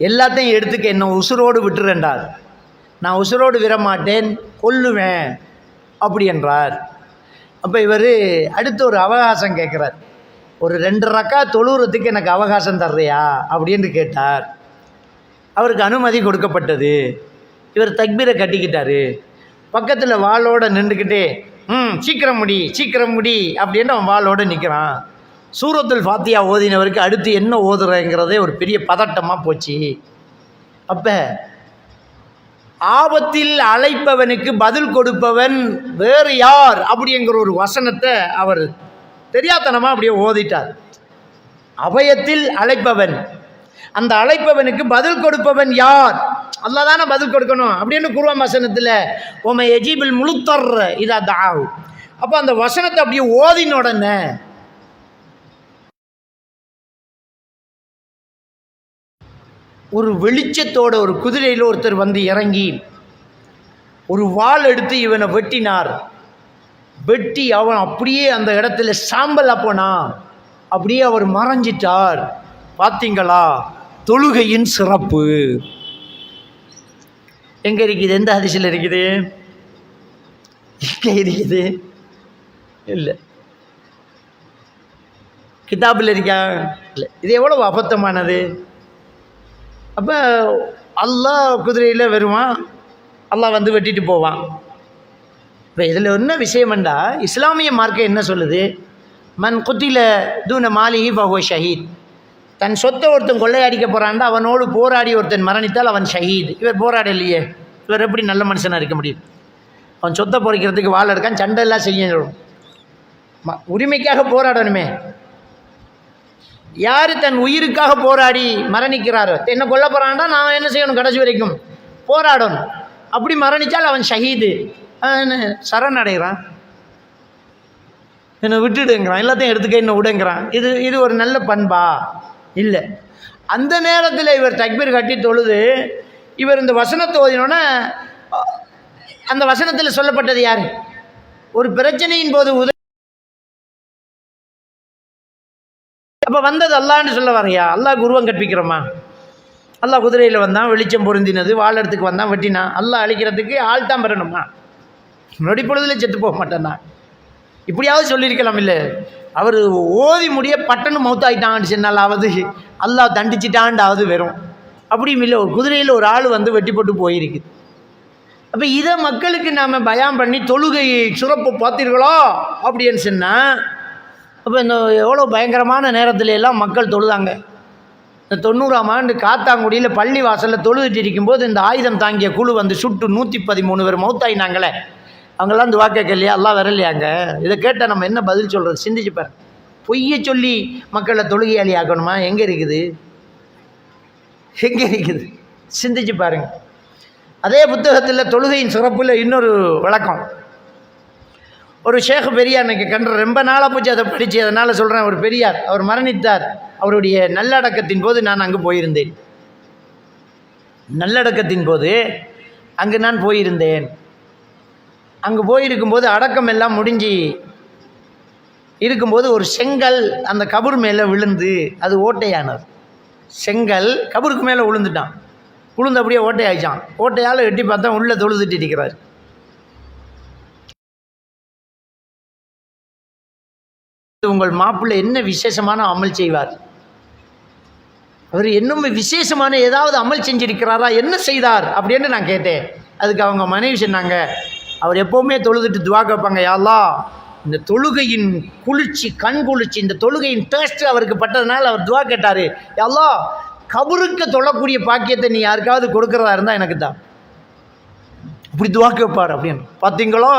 எல்லாத்தையும் எடுத்துக்க, என்ன உசுரோடு விட்டுறேன்டார். நான் உசுரோடு விடமாட்டேன், கொல்லுவேன் அப்படி என்றார். அப்போ இவர் அடுத்து ஒரு அவகாசம் கேட்குறார். ஒரு 2 ரக்கா தொழுறதுக்கு எனக்கு அவகாசம் தர்றியா அப்படின்னு கேட்டார். அவருக்கு அனுமதி கொடுக்கப்பட்டது. இவர் தக்பீரை கட்டிக்கிட்டார். பக்கத்தில் வாளோடு நின்றுக்கிட்டே சீக்கிரம் முடி அப்படின்னு அவன் வாளோடு நிற்கிறான். சூரத்துல் ஃபாத்தியா ஓதினவருக்கு அடுத்து என்ன ஓதுறங்கிறதே ஒரு பெரிய பதட்டமாக போச்சு. அப்போ ஆபத்தில் அழைப்பவனுக்கு பதில் கொடுப்பவன் வேறு யார் அப்படிங்கிற ஒரு வசனத்தை அவர் தெரியாதனமா அப்படியே ஓதிட்டார். அபயத்தில் அழைப்பவன், அந்த அழைப்பவனுக்கு பதில் கொடுப்பவன் யார்? அல்லாஹ் தானே பதில் கொடுக்கணும் அப்படின்னு குர்ஆன் வசனத்தில் உமை எஜிபில் முழுத்தர் இதா தாவ். அப்போ அந்த வசனத்தை அப்படியே ஓதின உடனே ஒரு வெளிச்சத்தோட ஒரு குதிரையில் ஒருத்தர் வந்து இறங்கி ஒரு வாள் எடுத்து இவனை வெட்டினார். வெட்டி அவன் அப்படியே அந்த இடத்துல சாம்பல் போனா, அப்படியே அவர் மறைஞ்சிட்டார். பார்த்தீங்களா தொழுகையின் சிறப்பு எங்க இருக்குது? எந்த ஹதீஸில் இருக்குது? எங்க இருக்குது? இல்லை, கிதாபில் இருக்கா? இல்லை. இது எவ்வளவு அபத்தமானது. அப்போ அல்லாஹ் குதிரையில் வருவான், அல்லாஹ் வந்து வெட்டிட்டு போவான். இப்போ இதில் என்ன விஷயம்ண்டா, இஸ்லாமிய மார்க்கம் என்ன சொல்லுது? மன் குத்தில தூன மாலிஹி ஃபஹுவ ஷஹீத். தன் சொத்தை ஒருத்தன் கொள்ளையடிக்க போகிறான்டா, அவனோடு போராடி ஒருத்தன் மரணித்தால் அவன் ஷஹீத். இவர் போராடலையே, இவர் எப்படி நல்ல மனுஷனாக இருக்க முடியும்? அவன் சொத்தை பொறிக்கிறதுக்கு வாள் எடுக்கான், சண்டை எல்லாம் செய்யணும், உரிமைக்காக போராடணுமே. யார் தன் உயிருக்காக போராடி மரணிக்கிறாரோ, என்ன கொல்ல போகிறான்டா, நான் என்ன செய்யணும்? கடைசி வரைக்கும் போராடணும். அப்படி மரணித்தால் அவன் ஷஹீது. சரணடைகிறான், என்னை விட்டுடுங்கிறான், எல்லாத்தையும் எடுத்துக்க என்ன விடுங்கிறான். இது ஒரு நல்ல பண்பா? இல்லை. அந்த நேரத்தில் இவர் தக்பீர் கட்டி தொழுது இவர் இந்த வசனத்தை ஓதினோன்னா, அந்த வசனத்தில் சொல்லப்பட்டது யார்? ஒரு பிரச்சனையின் போது அப்போ வந்தது அல்லான்னு சொல்ல வரையா? அல்லாஹ் குருவம் கற்பிக்கிறோமா? அல்லாஹ் குதிரையில் வந்தான், வெளிச்சம் பொருந்தினது, வாள் இடத்துக்கு வந்தான், வெட்டினான். அல்லாஹ் அழிக்கிறதுக்கு ஆள் தான் பெறணுமா? நொடி பொழுதுல செத்து போக மாட்டேன்னா இப்படியாவது சொல்லியிருக்கலாம். இல்லை, அவர் ஓதி முடிய பட்டனு மௌத்தாயிட்டான்னு சொன்னாலாவது அல்லாஹ் தண்டிச்சிட்டான்டாவது வெறும். அப்படியும் இல்லை, ஒரு குதிரையில் ஒரு ஆள் வந்து வெட்டி போட்டு போயிருக்கு. அப்போ இதை மக்களுக்கு நாம் பயம் பண்ணி தொழுகை சிறப்பு பார்த்தீர்களோ அப்படின்னு சொன்னால், அப்போ இந்த எவ்வளோ பயங்கரமான நேரத்துல எல்லாம் மக்கள் தொழுதாங்க. இந்த 90ஆம் ஆண்டு காத்தாங்குடியில் பள்ளி வாசலில் தொழுதுட்டு இருக்கும்போது இந்த ஆயுதம் தாங்கிய குழு வந்து சுட்டு 113 பேர் மௌத்தாயினாங்களே, அவங்கெல்லாம் துவா கேட்கலையா? எல்லாம் வரலையாங்க? இதை கேட்டால் நம்ம என்ன பதில் சொல்கிறது? சிந்திச்சுப்பார். பொய்யை சொல்லி மக்களை தொழுகையாளி ஆக்கணுமா? எங்கே இருக்குது? எங்கே இருக்குது? சிந்திச்சு பாருங்க. அதே புத்தகத்தில் தொழுகையின் சிறப்பில் இன்னொரு விளக்கம். ஒரு ஷேக் பெரியார் எனக்கு கண்ட ரொம்ப நாளாக போச்சு அதை படித்து, அதனால் சொல்கிறேன். ஒரு பெரியார், அவர் மரணித்தார். அவருடைய நல்லடக்கத்தின் போது நான் அங்கு போயிருந்தேன். நல்லடக்கத்தின் போது அங்கு நான் போயிருந்தேன். அங்கே போயிருக்கும்போது அடக்கம் எல்லாம் முடிஞ்சு இருக்கும்போது ஒரு செங்கல் அந்த கபர் மேலே விழுந்து அது ஓட்டையானது. செங்கல் கபருக்கு மேலே விழுந்துட்டான். விழுந்து அப்படியே ஓட்டையாயிச்சான். ஓட்டையால் எட்டி பார்த்தா உள்ளே தொழுதுட்டு இருக்கிறார். உங்கள் மாப்பிள்ளை என்ன விசேஷமான அமல் செய்வார்? அவர் இன்னும் விசேஷமான ஏதாவது அமல் செஞ்சிருக்கிறாரா? என்ன செய்தார் அப்படின்னு நான் கேட்டேன். அதுக்கு அவங்க மனைவி சொன்னாங்க, அவர் எப்போவுமே தொழுதுட்டு துவா கேட்பாங்க, யா அல்லாஹ் இந்த தொழுகையின் குளிர்ச்சி, கண் குளிர்ச்சி, இந்த தொழுகையின் டேஸ்ட் அவருக்கு பட்டதுனால அவர் துவா கேட்டார், யா அல்லாஹ் கபருக்கு தொழக்கூடிய பாக்கியத்தை நீ யாருக்காவது கொடுக்குறதா இருந்தால் எனக்கு தான். அப்படி துவா கேட்பார் அப்படின்னு. பார்த்தீங்களோ,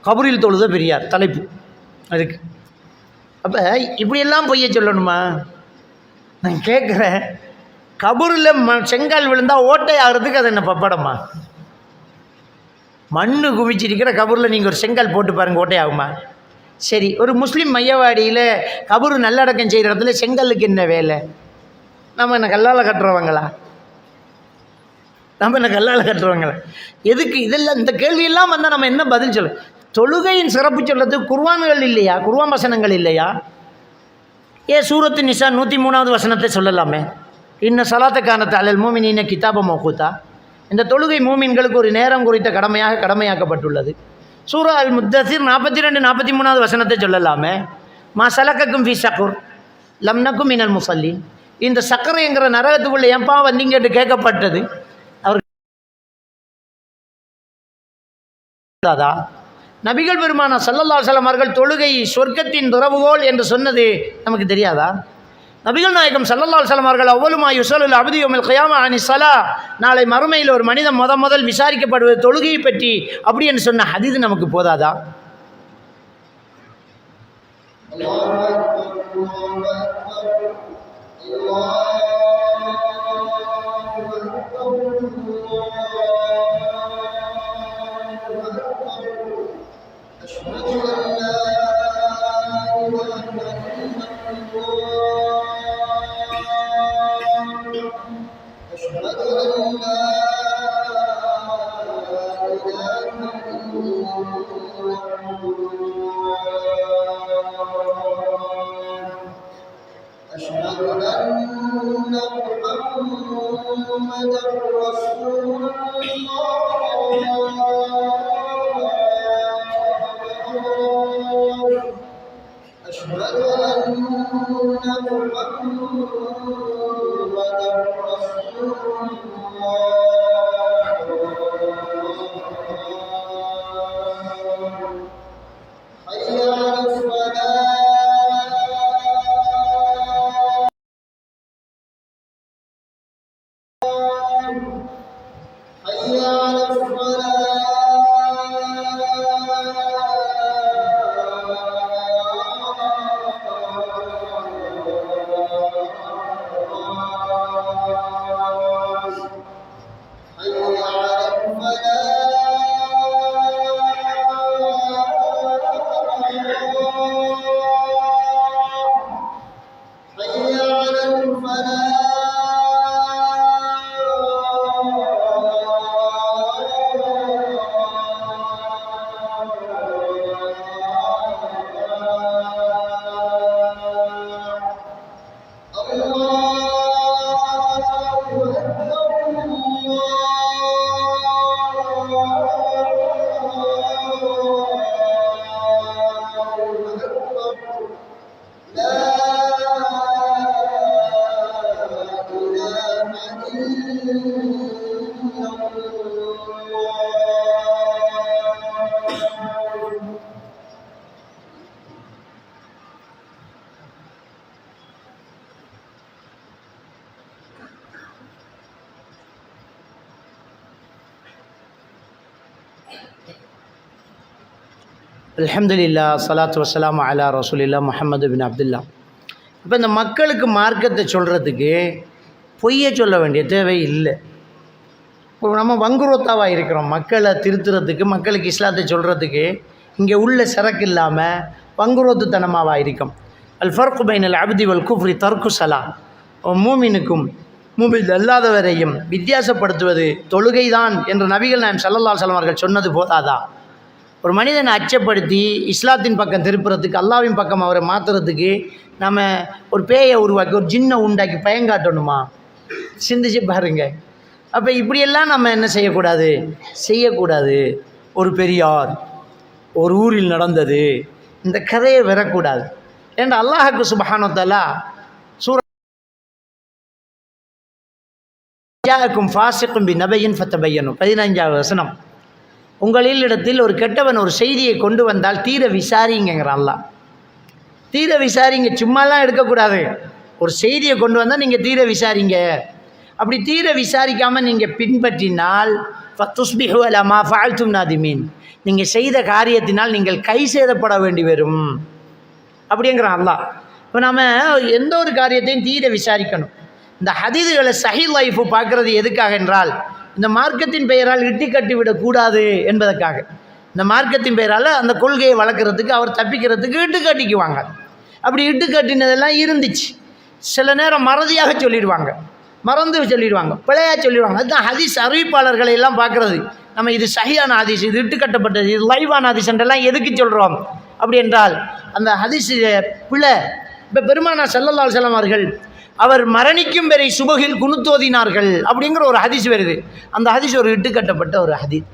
கபரில் தொழுத பெரியார் தலைப்பு அதுக்கு. அப்போ இப்படியெல்லாம் பொய்ய சொல்லணுமா? நான் கேட்குறேன், கபூரில் செங்கல் விழுந்தால் ஓட்டை ஆகிறதுக்கு அது என்ன பப்படமா? மண்ணு குவிச்சிருக்கிற கபூரில் நீங்கள் ஒரு செங்கல் போட்டு பாருங்கள், ஓட்டை ஆகுமா? சரி, ஒரு முஸ்லீம் மையவாடியில் கபூர் நல்லடக்கம் செய்கிற இடத்துல செங்கலுக்கு என்ன வேலை? நம்ம என்ன கல்லால் கட்டுறவங்களா? நம்ம என்ன கல்லால் கட்டுறவங்களா? எதுக்கு இதெல்லாம்? இந்த கேள்வியெல்லாம் வந்தால் நம்ம என்ன பதில் சொல்ல? தொழுகையின் சிறப்பு சொல்றதுக்கு குர்ஆன்கள் இல்லையா? குர்ஆன் வசனங்கள் இல்லையா? சூரத்து நிசா 103வது வசனத்தை சொல்லலாமே. இன்ன சலாத்த கானத் அலல் மூமினீன கிதாப மௌகூதா. இந்த தொழுகை மூமின்களுக்கு ஒரு நேரம் குறித்த கடமையாக்கப்பட்டுள்ளது. சூரா அல் முத்தஸிர் 42 43வது வசனத்தை சொல்லலாமே. மா சலக்கக்கும் ஃபீ ஸகர் லம் நகும் மினல் முஸல்லீன். இந்த சக்கரைங்கிற நரகத்துக்குள்ள ஏன்பா வந்தீங்கன்னு கேட்கப்பட்டது. அவர் நபிகள் பெருமானா ஸல்லல்லாஹு அலைஹி வஸல்லம் அவர்கள் தொழுகை சொர்க்கத்தின் துறவுகோல் என்று சொன்னது நமக்கு தெரியாதா? நபிகள் நாயகம் ஸல்லல்லாஹு அலைஹி வஸல்லம் அவர்கள் அவ்வலுமா யுஸல்லுல் அப்து யௌமல் கியாமா அனி ஸலா, நாளை மறுமையில் ஒரு மனிதன் முதல் விசாரிக்கப்படுவது தொழுகையை பற்றி அப்படி என்று சொன்ன ஹதீஸ் நமக்கு போதாதா? அல்ஹம்துலில்லா ஸலாத்து வஸ்ஸலாமு அலா ரசூலில்லா முஹம்மது பின் அப்துல்லா. இப்போ இந்த மக்களுக்கு மார்க்கத்தை சொல்கிறதுக்கு பொய்யை சொல்ல வேண்டிய தேவை இல்லை. இப்போ நம்ம வங்குரோத்தாவாக இருக்கிறோம். மக்களை திருத்துறதுக்கு, மக்களுக்கு இஸ்லாத்தை சொல்கிறதுக்கு இங்கே உள்ள சரக்கு இல்லாமல் வங்குரோத்துத்தனமாவாக இருக்கும். அல் ஃபர்கு பைனல் அப்தி வல் குஃப்ரி தர்கு ஸலா. மூமினுக்கும் மூமின் அல்லாதவரையும் வித்தியாசப்படுத்துவது தொழுகை தான் என்று நபிகள் நாயகம் ஸல்லல்லாஹு அலைஹி வஸல்லம் அவர்கள் சொன்னது போதாதா? ஒரு மனிதனை அச்சப்படுத்தி இஸ்லாத்தின் பக்கம் திருப்புறதுக்கு, அல்லாவின் பக்கம் அவரை மாற்றுறதுக்கு நம்ம ஒரு பேயை உருவாக்கி ஒரு ஜின்னை உண்டாக்கி பயங்காட்டணுமா? சிந்திச்சு பாருங்க. அப்போ இப்படியெல்லாம் நம்ம என்ன செய்யக்கூடாது. ஒரு பெரியார் ஒரு ஊரில் நடந்தது, இந்த கதையை வரக்கூடாது. ஏன்னா அல்லாஹ்வுக்கு சுப்ஹானஹு வ தஆலா சூரா ஜாஅக்கும் ஃபாஸிகுன் பிநபையின் ஃபதபையனு 15வது வசனம். உங்களில் இடத்தில் ஒரு கெட்டவன் ஒரு செய்தியை கொண்டு வந்தால் தீர விசாரிங்கிறான் அல்லாஹ். தீர விசாரிங்க, சும்மாலாம் எடுக்கக்கூடாது. ஒரு செய்தியை கொண்டு வந்தால் நீங்கள் தீர விசாரிங்க. அப்படி தீர விசாரிக்காமல் நீங்கள் பின்பற்றினால் ஃபத்துஸ்பிஹு அலா மா ஃபஅல்தும் நாதிமீன், நீங்கள் செய்த காரியத்தினால் நீங்கள் கை சேதப்பட வேண்டி வரும் அப்படிங்கிறான் அல்லாஹ். இப்போ நம்ம எந்த ஒரு காரியத்தையும் தீர விசாரிக்கணும். இந்த ஹதீதுகளை சஹீஹ் லைஃப் பார்க்குறது எதுக்காக என்றால், இந்த மார்க்கத்தின் பெயரால் இட்டி கட்டிவிடக்கூடாது என்பதற்காக. இந்த மார்க்கத்தின் பெயரால் அந்த கொள்கையை வளர்க்குறதுக்கு, அவர் தப்பிக்கிறதுக்கு இட்டு கட்டிக்குவாங்க. அப்படி இட்டு கட்டினதெல்லாம் இருந்துச்சு. சில நேரம் மறதியாக சொல்லிடுவாங்க, மறந்து சொல்லிடுவாங்க, பிழையாக சொல்லிடுவாங்க. அதுதான் ஹதீஸ் அறிவிப்பாளர்களை எல்லாம் பார்க்குறது. நம்ம இது சஹியான ஹதீஸ், இது இட்டு கட்டப்பட்டது, இது லைவான ஹதீஸ் என்றெல்லாம் எதுக்கு சொல்கிறோம் அப்படி என்றால், அந்த ஹதீஸ் பிழை. இப்போ பெருமானார் ஸல்லல்லாஹு அலைஹி வஸல்லம் அவர்கள் அவர் மரணிக்கும் வரை சுபகில் குனுத்தோதினார்கள் அப்படிங்கிற ஒரு ஹதீஸ் வருது. அந்த ஹதீஸ் ஒரு இட்டுக்கட்டப்பட்ட ஒரு ஹதீஸ்.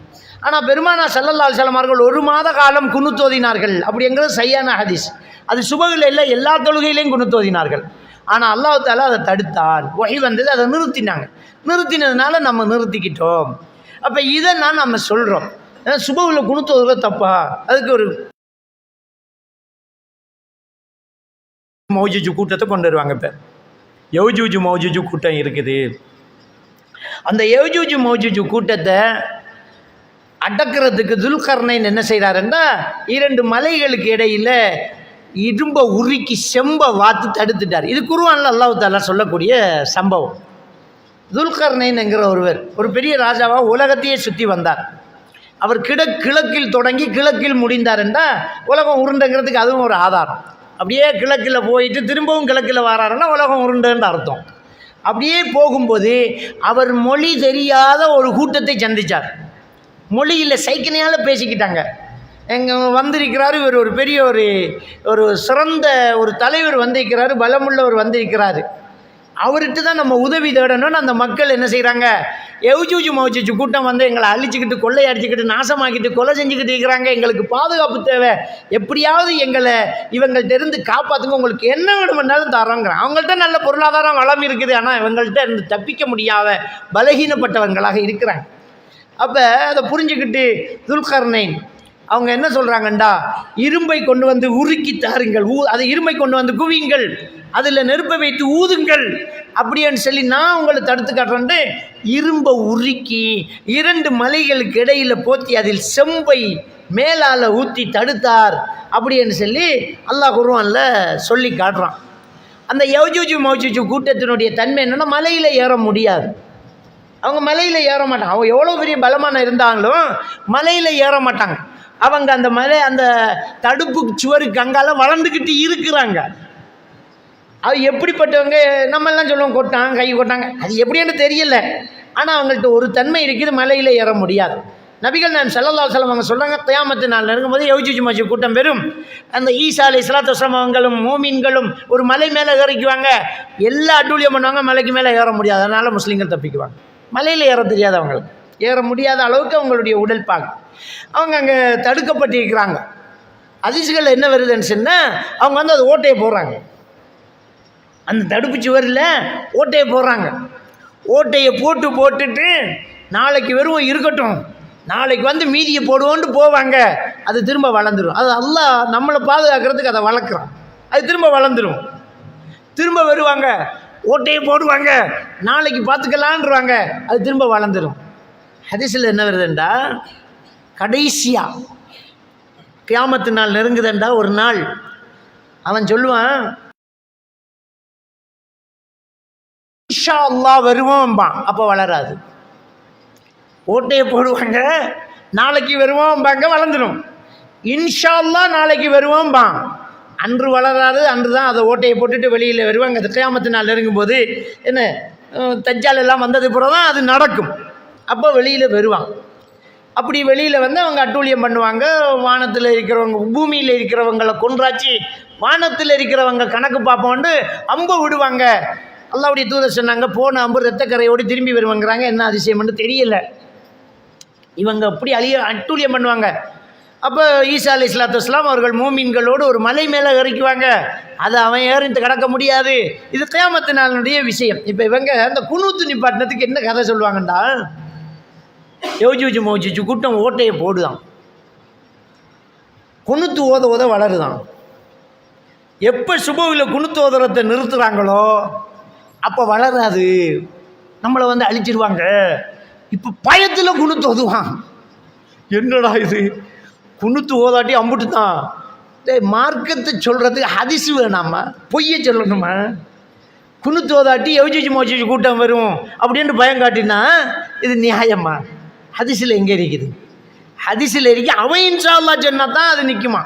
ஆனால் பெருமானார் ஸல்லல்லாஹு அலைஹி வஸல்லம் அவர்கள் 1 மாத காலம் குனுத்தோதினார்கள் அப்படிங்கிறது சரியான ஹதீஸ். அது சுபகில் இல்லை, எல்லா தொழுகையிலையும் குனுத்தோதினார்கள். ஆனால் அல்லாஹ் தஆலா அதை தடுத்தான். வஹி வந்தது, அதை நிறுத்தினாங்க. நிறுத்தினதுனால நம்ம நிறுத்திக்கிட்டோம். அப்போ இதை நம்ம சொல்கிறோம். சுபகில் குனுத்தோதுக தப்பா? அதுக்கு ஒரு மௌஜூஜ் கூட்டத்தை கொண்டு வருவாங்க. இப்போ யௌஜூஜ் மௌஜூஜ் கூட்டம் இருக்குது. அந்த யௌஜூஜ் மௌஜூஜ் கூட்டத்தை அடக்கிறதுக்கு துல்கர்னைன் என்ன செய்கிறாருன்னா, 2 மலைகளுக்கு இடையில் இரும்பை உருக்கி செம்பை வாத்து தடுத்துட்டார். இது குர்ஆன்ல அல்லாஹ் தஆலா சொல்லக்கூடிய சம்பவம். துல்கர்னைன்ங்கிற ஒருவர் ஒரு பெரிய ராஜாவாக உலகத்தையே சுற்றி வந்தார். அவர் கிழக்கில் தொடங்கி கிழக்கில் முடிந்தார் என்றால் உலகம் உருண்டைங்கிறதுக்கு அதுவும் ஒரு ஆதாரம். அப்படியே கிழக்கில் போயிட்டு திரும்பவும் கிழக்கில் வராருன்னா உலகம் உருண்டைன்னு அர்த்தம். அப்படியே போகும்போது அவர் மொழி தெரியாத ஒரு கூட்டத்தை சந்தித்தார். மொழியில் சைக்கிணையால் பேசிக்கிட்டாங்க. எங்கே வந்திருக்கிறாரு இவர், ஒரு பெரிய ஒரு சிறந்த ஒரு தலைவர் வந்திருக்கிறாரு, பலமுள்ளவர் வந்திருக்கிறாரு, அவர்கிட்ட தான் நம்ம உதவி தேடணும்னு அந்த மக்கள் என்ன செய்கிறாங்க, யஜூஜ் மஜூஜ் கூட்டம் வந்து எங்களை அழிச்சிக்கிட்டு கொள்ளையடிச்சிக்கிட்டு நாசமாக்கிட்டு கொலை செஞ்சுக்கிட்டு இருக்கிறாங்க, எங்களுக்கு பாதுகாப்பு தேவை, எப்படியாவது எங்களை இவங்கள்ட்ட இருந்து காப்பாற்றுங்க, உங்களுக்கு என்ன வேணுமென்னாலும் தரோங்கிறான். அவங்கள்ட்ட நல்ல பொருளாதாரம் வளம் இருக்குது, ஆனால் இவங்கள்ட்ட இருந்து தப்பிக்க முடியாத பலகீனப்பட்டவங்களாக இருக்கிறாங்க. அப்போ அதை புரிஞ்சுக்கிட்டு துல்கர்னைன் அவங்க என்ன சொல்கிறாங்கண்டா, இரும்பை கொண்டு வந்து உருக்கி தாருங்கள், அதை இரும்பை கொண்டு வந்து குவியுங்கள், அதில் நெருப்பை வைத்து ஊதுங்கள் அப்படின்னு சொல்லி நான் உங்களை தடுத்து காட்டுறேன்ட்டு இரும்பை உருக்கி 2 மலைகளுக்கு இடையில் போத்தி அதில் செம்பை மேலால் ஊற்றி தடுத்தார் அப்படின்னு சொல்லி அல்லாஹ் குர்ஆன்ல சொல்லி காட்டுறான். அந்த யஜூஜ் மஜூஜ் கூட்டத்தினுடைய தன்மை என்னென்னா, மலையில் ஏற முடியாது. அவங்க மலையில் ஏற மாட்டாங்க. அவங்க எவ்வளோ பெரிய பலமான இருந்தாங்களும் மலையில் ஏற மாட்டாங்க. அவங்க அந்த மலை அந்த தடுப்பு சுவருக்கு அங்கால வளர்ந்துக்கிட்டு இருக்கிறாங்க. அது எப்படிப்பட்டவங்க, நம்மெல்லாம் சொல்லுவோம் கொட்டாங்க கை கொட்டாங்க, அது எப்படின்னு தெரியல. ஆனால் அவங்கள்ட்ட ஒரு தன்மை இருக்குது, மலையில் ஏற முடியாது. நபிகள் நாயகம் ஸல்லல்லாஹு அலைஹி வஸல்லம் அவங்க சொல்கிறாங்க, கியாமத்து நாள் நெருங்கும்போது யஜூஜ் மஜூஜ் கூட்டம் பெரும். அந்த ஈசா அலைஹிஸ்ஸலாத்து வஸ்ஸலாம் அவங்களும் மூமின்களும் ஒரு மலை மேலே ஏறிக்குவாங்க, எல்லா அட்டூழியம் பண்ணுவாங்க, மலைக்கு மேலே ஏற முடியாது. அதனால் முஸ்லீம்கள் தப்பிக்குவாங்க. மலையில் ஏற தெரியாது, அவங்களுக்கு ஏற முடியாத அளவுக்கு அவங்களுடைய உடல் பாகு. அவங்க அங்கே தடுக்கப்பட்டிருக்கிறாங்க. ஹதீஸ்கள் என்ன வருதுன்னு சொன்னால், அவங்க வந்து அது ஓட்டையை போடுறாங்க, அந்த தடுப்பு சுவரில் ஓட்டையை போடுறாங்க. ஓட்டையை போட்டுட்டு நாளைக்கு வெறும் இருக்கட்டும், நாளைக்கு வந்து மீதியை போடுவோன்ட்டு போவாங்க. அது திரும்ப வளர்ந்துடும். அது அல்லாஹ் நம்மளை பாதுகாக்கிறதுக்கு அதை வளர்க்குறான். அது திரும்ப வளர்ந்துடும். திரும்ப வருவாங்க, ஓட்டையை போடுவாங்க, நாளைக்கு பார்த்துக்கலான்றாங்க, அது திரும்ப வளர்ந்துடும். ஹதீஸில் என்ன வருதுண்டா, கடைசியாக கியாமத்து நாள் நெருங்குதுண்டா, ஒரு நாள் அவன் சொல்லுவான், இன்ஷா அல்லாஹ் வருவோம்பான். அப்போ வளராது. ஓட்டையை போடுவாங்க, நாளைக்கு வருவோம்பாங்க, வளர்ந்துடும். இன்ஷா அல்லாஹ் நாளைக்கு வருவோம்பான், அன்று வளராது. அன்று தான் அதை ஓட்டையை போட்டுட்டு வெளியில் வருவாங்க. அது கியாமத்து நாள் நெருங்கும்போது என்ன தஜ்ஜால் எல்லாம் வந்தது பிறகு தான் அது நடக்கும். அப்போ வெளியில் வருவாங்க. அப்படி வெளியில் வந்து அவங்க அட்டூழியம் பண்ணுவாங்க. வானத்தில் இருக்கிறவங்க பூமியில் இருக்கிறவங்களை கொன்றாச்சு, வானத்தில் இருக்கிறவங்க கணக்கு பார்ப்போன்ட்டு அம்பை விடுவாங்க. அல்லாஹ்வுடைய தூதர் சொன்னாங்க, போன அம்பு ரத்தக்கரையோடு திரும்பி வருவாங்கிறாங்க. என்ன அதிசயம்னு தெரியல. இவங்க அப்படி அட்டூழியம் பண்ணுவாங்க. அப்போ ஈசா அலைஹிஸ்ஸலாத்து வஸ்ஸலாம் அவர்கள் மூமின்களோடு ஒரு மலை மேலே இறக்குவாங்க. அதை அவன் ஏறிட்டு கடக்க முடியாது. இது கியாமத்து நாளுடைய விஷயம். இப்போ இவங்க அந்த குனூத்து நிப்பாட்டினத்துக்கு என்ன கதை சொல்லுவாங்கண்டா, யஜூஜ் மஜூஜ் கூட்டம் ஓட்டையை போடுதான், குனுத்து ஓத வளருதான். எப்போ சுபவியில் குனுத்து ஓதுறத்தை நிறுத்துகிறாங்களோ அப்போ வளராது, நம்மளை வந்து அழிச்சிருவாங்க. இப்போ பயத்தில் குனுத்து ஓதுவான். என்னடா இது, குனுத்து ஓதாட்டி அம்புட்டு தான். மார்க்கத்தை சொல்கிறதுக்கு ஹதீஸ் வேணாமா, பொய்யை சொல்லணுமா? குனுத்து ஓதாட்டி யஜூஜ் மஜூஜ் கூட்டம் வரும் அப்படின்ட்டு பயம் காட்டினா இது நியாயமா? ஹதீஸில் எங்கே இருக்குது? ஹதீஸில் இருக்கு, அவன் இன்ஷா அல்லாஹ் சொன்னால் தான் அது நிற்குமா.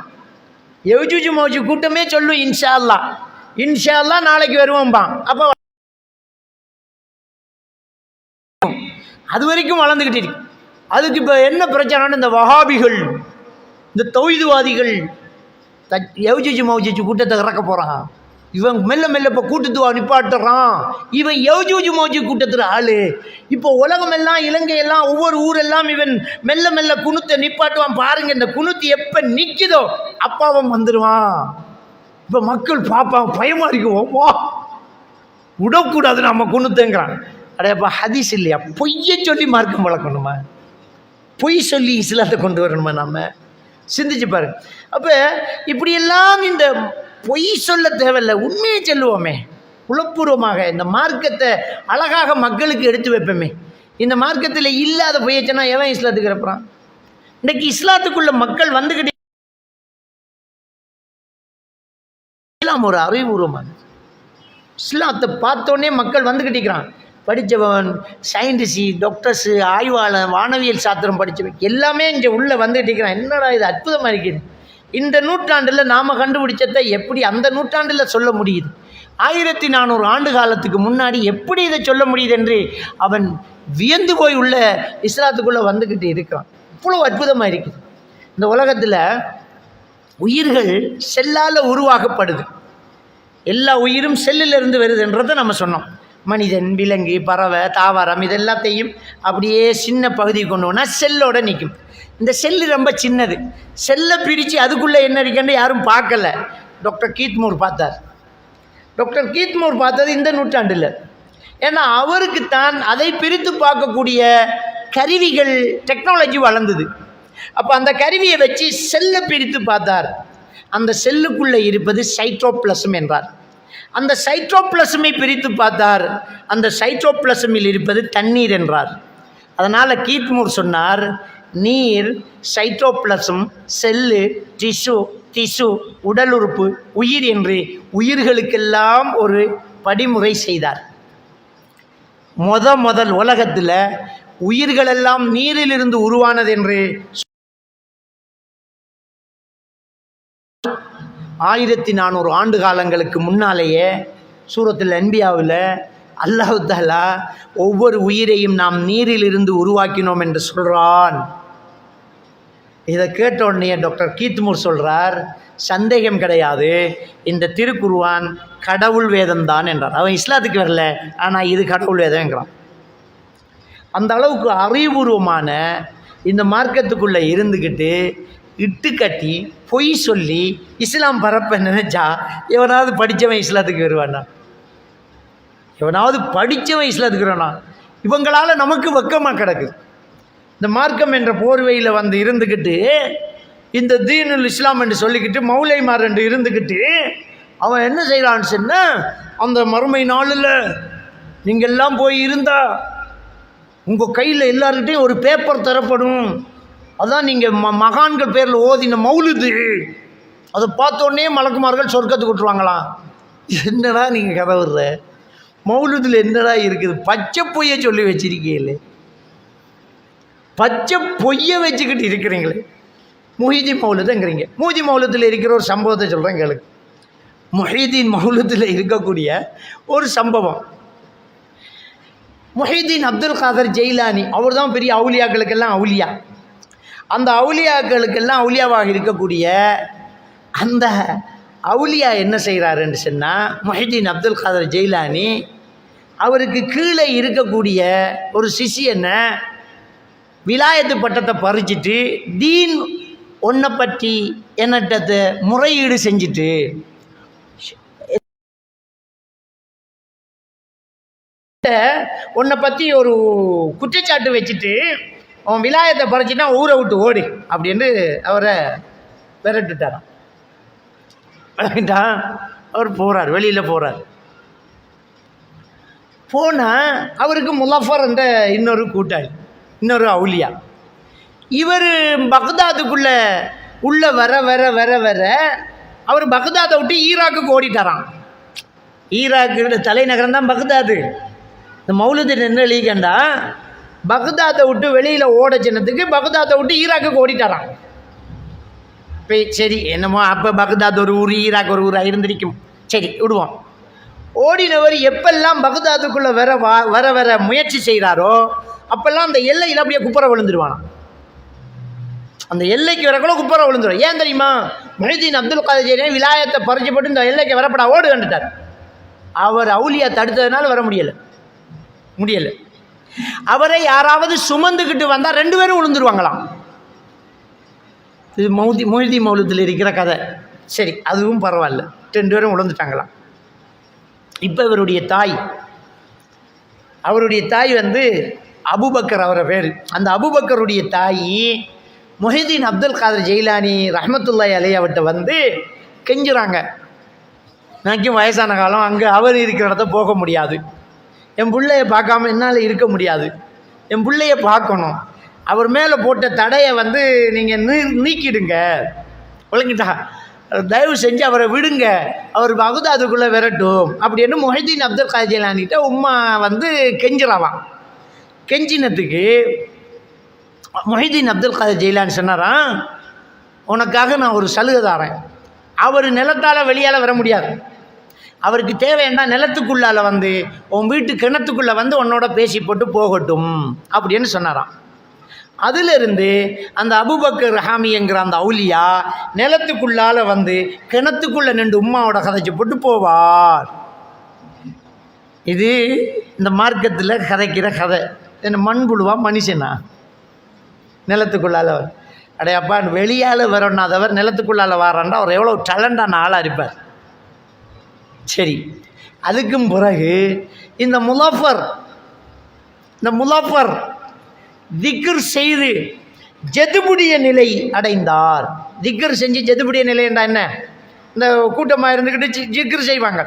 யஜூஜ் மஜூஜ் கூட்டமே சொல்லும் இன்ஷா அல்லாஹ் நாளைக்கு வருவோம்பான். அப்போ அது வரைக்கும் வளர்ந்துக்கிட்டு இருக்கு. அதுக்கு இப்போ என்ன பிரச்சனைன்னு, இந்த வஹாபிகள், இந்த தௌஹீத்வாதிகள் யஜூஜ் மஜூஜ் கூட்டத்தை இறக்க போகிறான். இவன் மெல்ல இப்போ கூட்டத்துவா நிப்பாட்டுறான். இவன் யஜூஜ் மஜூஜ் கூட்டத்தில் ஆள். இப்போ உலகமெல்லாம் இலங்கையெல்லாம் ஒவ்வொரு ஊரெல்லாம் இவன் மெல்ல குணுத்தை நிப்பாட்டுவான். பாருங்க, இந்த குணுத்து எப்போ நிற்குதோ அப்போ அவன் வந்துடுவான். இப்போ மக்கள் பார்ப்பான், பயமாக இருக்கும், வா விடக்கூடாது நம்ம குணுத்துங்கிறான். அடையப்பா ஹதீஸ் இல்லையா? பொய்யை சொல்லி மார்க்கம் வளர்க்கணுமா? பொய் சொல்லி இஸ்லாத்தை கொண்டு வரணுமா? நம்ம சிந்திச்சு பாருங்க. அப்போ இப்படியெல்லாம் இந்த பொய் சொல்ல தேவையில்லை, உண்மையை சொல்லுவோமே, உளப்பூர்வமாக இந்த மார்க்கத்தை அழகாக மக்களுக்கு எடுத்து வைப்போமே. இந்த மார்க்கத்தில் இல்லாத பொய்யை சொன்னால் எவன் இஸ்லாத்துக்கு இருப்பான்? இன்றைக்கி இஸ்லாத்துக்குள்ள மக்கள் வந்துக்கிட்டு இஸ்லாம் ஒரு அறிவுபூர்வமானது. இஸ்லாத்தை பார்த்தோன்னே மக்கள் வந்துக்கிட்டிருக்கிறான். படித்தவன், சயின்டிஸ்ட், டாக்டர்ஸு, ஆய்வாளர், வானவியல் சாஸ்திரம் படித்தவன் எல்லாமே இங்கே உள்ளே வந்துக்கிட்டு இருக்கிறான். என்னடா இது அற்புதமாக இருக்குது. இந்த நூற்றாண்டில் நாம் கண்டுபிடிச்சதை எப்படி அந்த நூற்றாண்டில் சொல்ல முடியுது? 1400 ஆண்டு காலத்துக்கு முன்னாடி எப்படி இதை சொல்ல முடியுது என்று அவன் வியந்து போய் உள்ள இஸ்லாத்துக்குள்ளே வந்துக்கிட்டு இருக்கிறான். இவ்வளோ அற்புதமாக இருக்குது. இந்த உலகத்தில் உயிர்கள் செல்லால் உருவாக்கப்படுது. எல்லா உயிரும் செல்லிலிருந்து வருதுன்றதை நம்ம சொன்னோம். மனிதன், விலங்கு, பறவை, தாவரம் இதெல்லாத்தையும் அப்படியே சின்ன பகுதி கொண்டு போனால் செல்லோடு நிற்கும். இந்த செல்லு ரொம்ப சின்னது. செல்லை பிரித்து அதுக்குள்ளே என்ன இருக்குன்னு யாரும் பார்க்கல. டாக்டர் கீத்மூர் பார்த்தார். டாக்டர் கீத்மூர் பார்த்தது இந்த நூற்றாண்டில். ஏன்னா அவருக்குத்தான் அதை பிரித்து பார்க்கக்கூடிய கருவிகள், டெக்னாலஜி வளர்ந்தது. அப்போ அந்த கருவியை வச்சு செல்லை பிரித்து பார்த்தார். அந்த செல்லுக்குள்ளே இருப்பது சைட்டோபிளசம் என்றார். அந்த சைட்டோபிளசமை பிரித்து பார்த்தார். அந்த சைட்டோபிளசமில் இருப்பது தண்ணீர் என்றார். அதனால் கீத்மூர் சொன்னார், நீர், சைட்டோபிளசம், செல்லு, திசு, உடல் உறுப்பு, உயிர் என்று உயிர்களுக்கெல்லாம் ஒரு படிமுறை செய்தார். முதல் உலகத்தில் உயிர்களெல்லாம் நீரிலிருந்து உருவானது என்று 1400 ஆண்டு காலங்களுக்கு முன்னாலேயே சூரத்துல் அன்பியாவில் அல்லாஹ் தஆலா ஒவ்வொரு உயிரையும் நாம் நீரிலிருந்து உருவாக்கினோம் என்று சொல்கிறான். இதை கேட்ட உடனே டாக்டர் கீத்மூர் சொல்கிறார், சந்தேகம் கிடையாது, இந்த திருக்குர்ஆன் கடவுள் வேதம்தான் என்றார். அவன் இஸ்லாத்துக்கு வரல, ஆனால் இது கடவுள் வேதம்ங்கிறான். அந்த அளவுக்கு அறிவுபூர்வமான இந்த மார்க்கத்துக்குள்ளே இருந்துக்கிட்டு இட்டு கட்டி பொய் சொல்லி இஸ்லாம் பரப்ப நினைச்சா எவனாவது படித்தவன் இஸ்லாத்துக்கு வருவானா? எவனாவது படித்தவன் இஸ்லாத்துக்கு வருவானா? இவங்களால் நமக்கு வெக்கமாக கிடக்குது. இந்த மார்க்கம் என்ற போர்வையில் வந்து இருந்துக்கிட்டு இந்த தீனுல் இஸ்லாம் என்று சொல்லிக்கிட்டு மௌலைமார் என்று இருந்துக்கிட்டு அவன் என்ன செய்கிறான்னு சொன்னால், அந்த மறுமை நாளில் நீங்கள்லாம் போய் இருந்தா உங்கள் கையில் எல்லாருக்கிட்டையும் ஒரு பேப்பர் தரப்படும். அதான் நீங்கள் மகான்கள் பேரில் ஓதின மௌலுது, அதை பார்த்தோன்னே மலக்குமார்கள் சொர்க்கத்துக்கு விட்டுருவாங்களாம். என்னடா நீங்கள் கதை விடுற? மௌலுதில் என்னடா இருக்குது? பச்சை பொய்யை சொல்லி வச்சிருக்கீங்களே, பச்சை பொய்யை வச்சுக்கிட்டு இருக்கிறீங்களே. முஹிதீன் மௌலுதுங்கிறீங்க. முஹிதீன் மௌலுதில் இருக்கிற ஒரு சம்பவத்தை சொல்கிறேன் கேளுங்க. முஹிதீன் மௌலுதில் இருக்கக்கூடிய ஒரு சம்பவம். முஹிதீன் அப்துல் காதர் ஜெயிலானி, அவர் தான் பெரிய அவுலியாக்களுக்கெல்லாம் அவுலியா. அந்த அவுலியாக்களுக்கெல்லாம் அவுலியாவாக இருக்கக்கூடிய அந்த அவுலியா என்ன செய்கிறாருன்னு சொன்னால், முஹிதீன் அப்துல் காதர் ஜெயிலானி அவருக்கு கீழே இருக்கக்கூடிய ஒரு சிஷியனை விலாயத்து பட்டத்தை பறிச்சுட்டு தீன் ஒன்றை பற்றி என்னட்டத்தை முறையீடு செஞ்சுட்டு உன்னை பற்றி ஒரு குற்றச்சாட்டு வச்சுட்டு அவன் விலாயத்தை பறிச்சுன்னா ஊரை விட்டு ஓடு அப்படின்னு அவரை விரட்டுட்டாரான். அவர் போகிறார், வெளியில் போகிறார். போனால் அவருக்கு முலஃபர் என்ற இன்னொரு கூட்டாளி, இன்னொரு அவுலியா. இவர் பக்தாதுக்குள்ளே உள்ளே வர வர வர வர அவர் பக்தாதை விட்டு ஈராக்குக்கு ஓடிட்டாரான். ஈராக்கு தலைநகரம் தான் பக்தாது. இந்த மௌலுது என்ன லீகண்டா பக்தாதை விட்டு வெளியில் ஓட சின்னத்துக்கு பக்தாதை விட்டு ஈராக்குக்கு ஓடிட்டாரான். இப்போ சரி என்னமோ அப்போ பக்தாத் ஒரு ஊர், ஈராக் ஒரு ஊராக இருந்திருக்கும், சரி விடுவோம். ஓடினவர் எப்பெல்லாம் பக்தாதுக்குள்ளே வர வர முயற்சி செய்கிறாரோ அப்போல்லாம் அந்த எல்லையில் அப்படியே குப்புற விழுந்துருவானான். அந்த எல்லைக்கு வரக்குள்ள குப்புற விழுந்துடும். ஏன் தெரியுமா? முஹிதீன் அப்துல் காதர் ஜெயிலானி விலாயத்தை பறிச்சு போட்டு இந்த எல்லைக்கு வரப்படா ஓடு கண்டுட்டார். அவர் அவுலியா தடுத்ததுனால வர முடியலை. அவரை யாராவது சுமந்துக்கிட்டு வந்தால் 2 பேரும் விழுந்துருவாங்களாம். இது முஹிதீன் மௌலுதில் இருக்கிற கதை. சரி, அதுவும் பரவாயில்ல, 2 பேரும் விழுந்துட்டாங்களாம். இப்போ அவருடைய தாய் வந்து அபூபக்கர், அவரை பேர். அந்த அபூபக்கருடைய தாய் முஹிதீன் அப்துல் காதர் ஜெயிலானி ரஹ்மத்துல்லாஹி அலைஹி அவர்கிட்ட வந்து கெஞ்சுறாங்க, எனக்கும் வயசான காலம், அங்கே அவர் இருக்கிற இடத்த போக முடியாது, என் பிள்ளைய பார்க்காம என்னால் இருக்க முடியாது, என் பிள்ளைய பார்க்கணும், அவர் மேலே போட்ட தடையை வந்து நீங்கள் நீக்கிடுங்க. விளங்கிட்டா? தயவு செஞ்சு அவரை விடுங்க, அவர் பகுதாதுக்குள்ளே விரட்டும் அப்படின்னு முஹைதீன் அப்துல் காதர் ஜெயிலானிட்ட உம்மா வந்து கெஞ்சிராவான். கெஞ்சினத்துக்கு முஹைதீன் அப்துல் காதர் ஜெயிலானி சொன்னாரான், உனக்காக நான் ஒரு சலுகை தாரேன். அவர் நிலத்தால் வெளியால் வர முடியாது, அவருக்கு தேவைன்னா நிலத்துக்குள்ளால் வந்து உன் வீட்டு கிணத்துக்குள்ளே வந்து உன்னோட பேசி போட்டு போகட்டும் அப்படின்னு சொன்னாராம். அதிலிருந்து அந்த அபூபக்கர் ரஹாமிங்கிற அந்த அவுலியா நிலத்துக்குள்ளால் வந்து கிணத்துக்குள்ளே நின்று உம்மாவோட கதைச்சு போட்டு போவார். இது இந்த மார்க்கத்தில் கதைக்கிற கதை. என்ன மண்புழுவா மனுஷனா? நிலத்துக்குள்ளால் அடையப்பா வெளியால் வரணுன்னாதவர் நிலத்துக்குள்ளால் வரான்டா அவர் எவ்வளோ டேலண்டான ஆளாக இருப்பார். சரி, அதுக்கும் பிறகு இந்த முலஃபர் திக்ர் செய்து ஜதுபுடைய நிலை அடைந்தார். திக்ர் செஞ்சு ஜதுபுடைய நிலை என்றா என்ன? இந்த கூட்டமாக இருந்துக்கிட்டு ஜிக்ர் செய்வாங்க.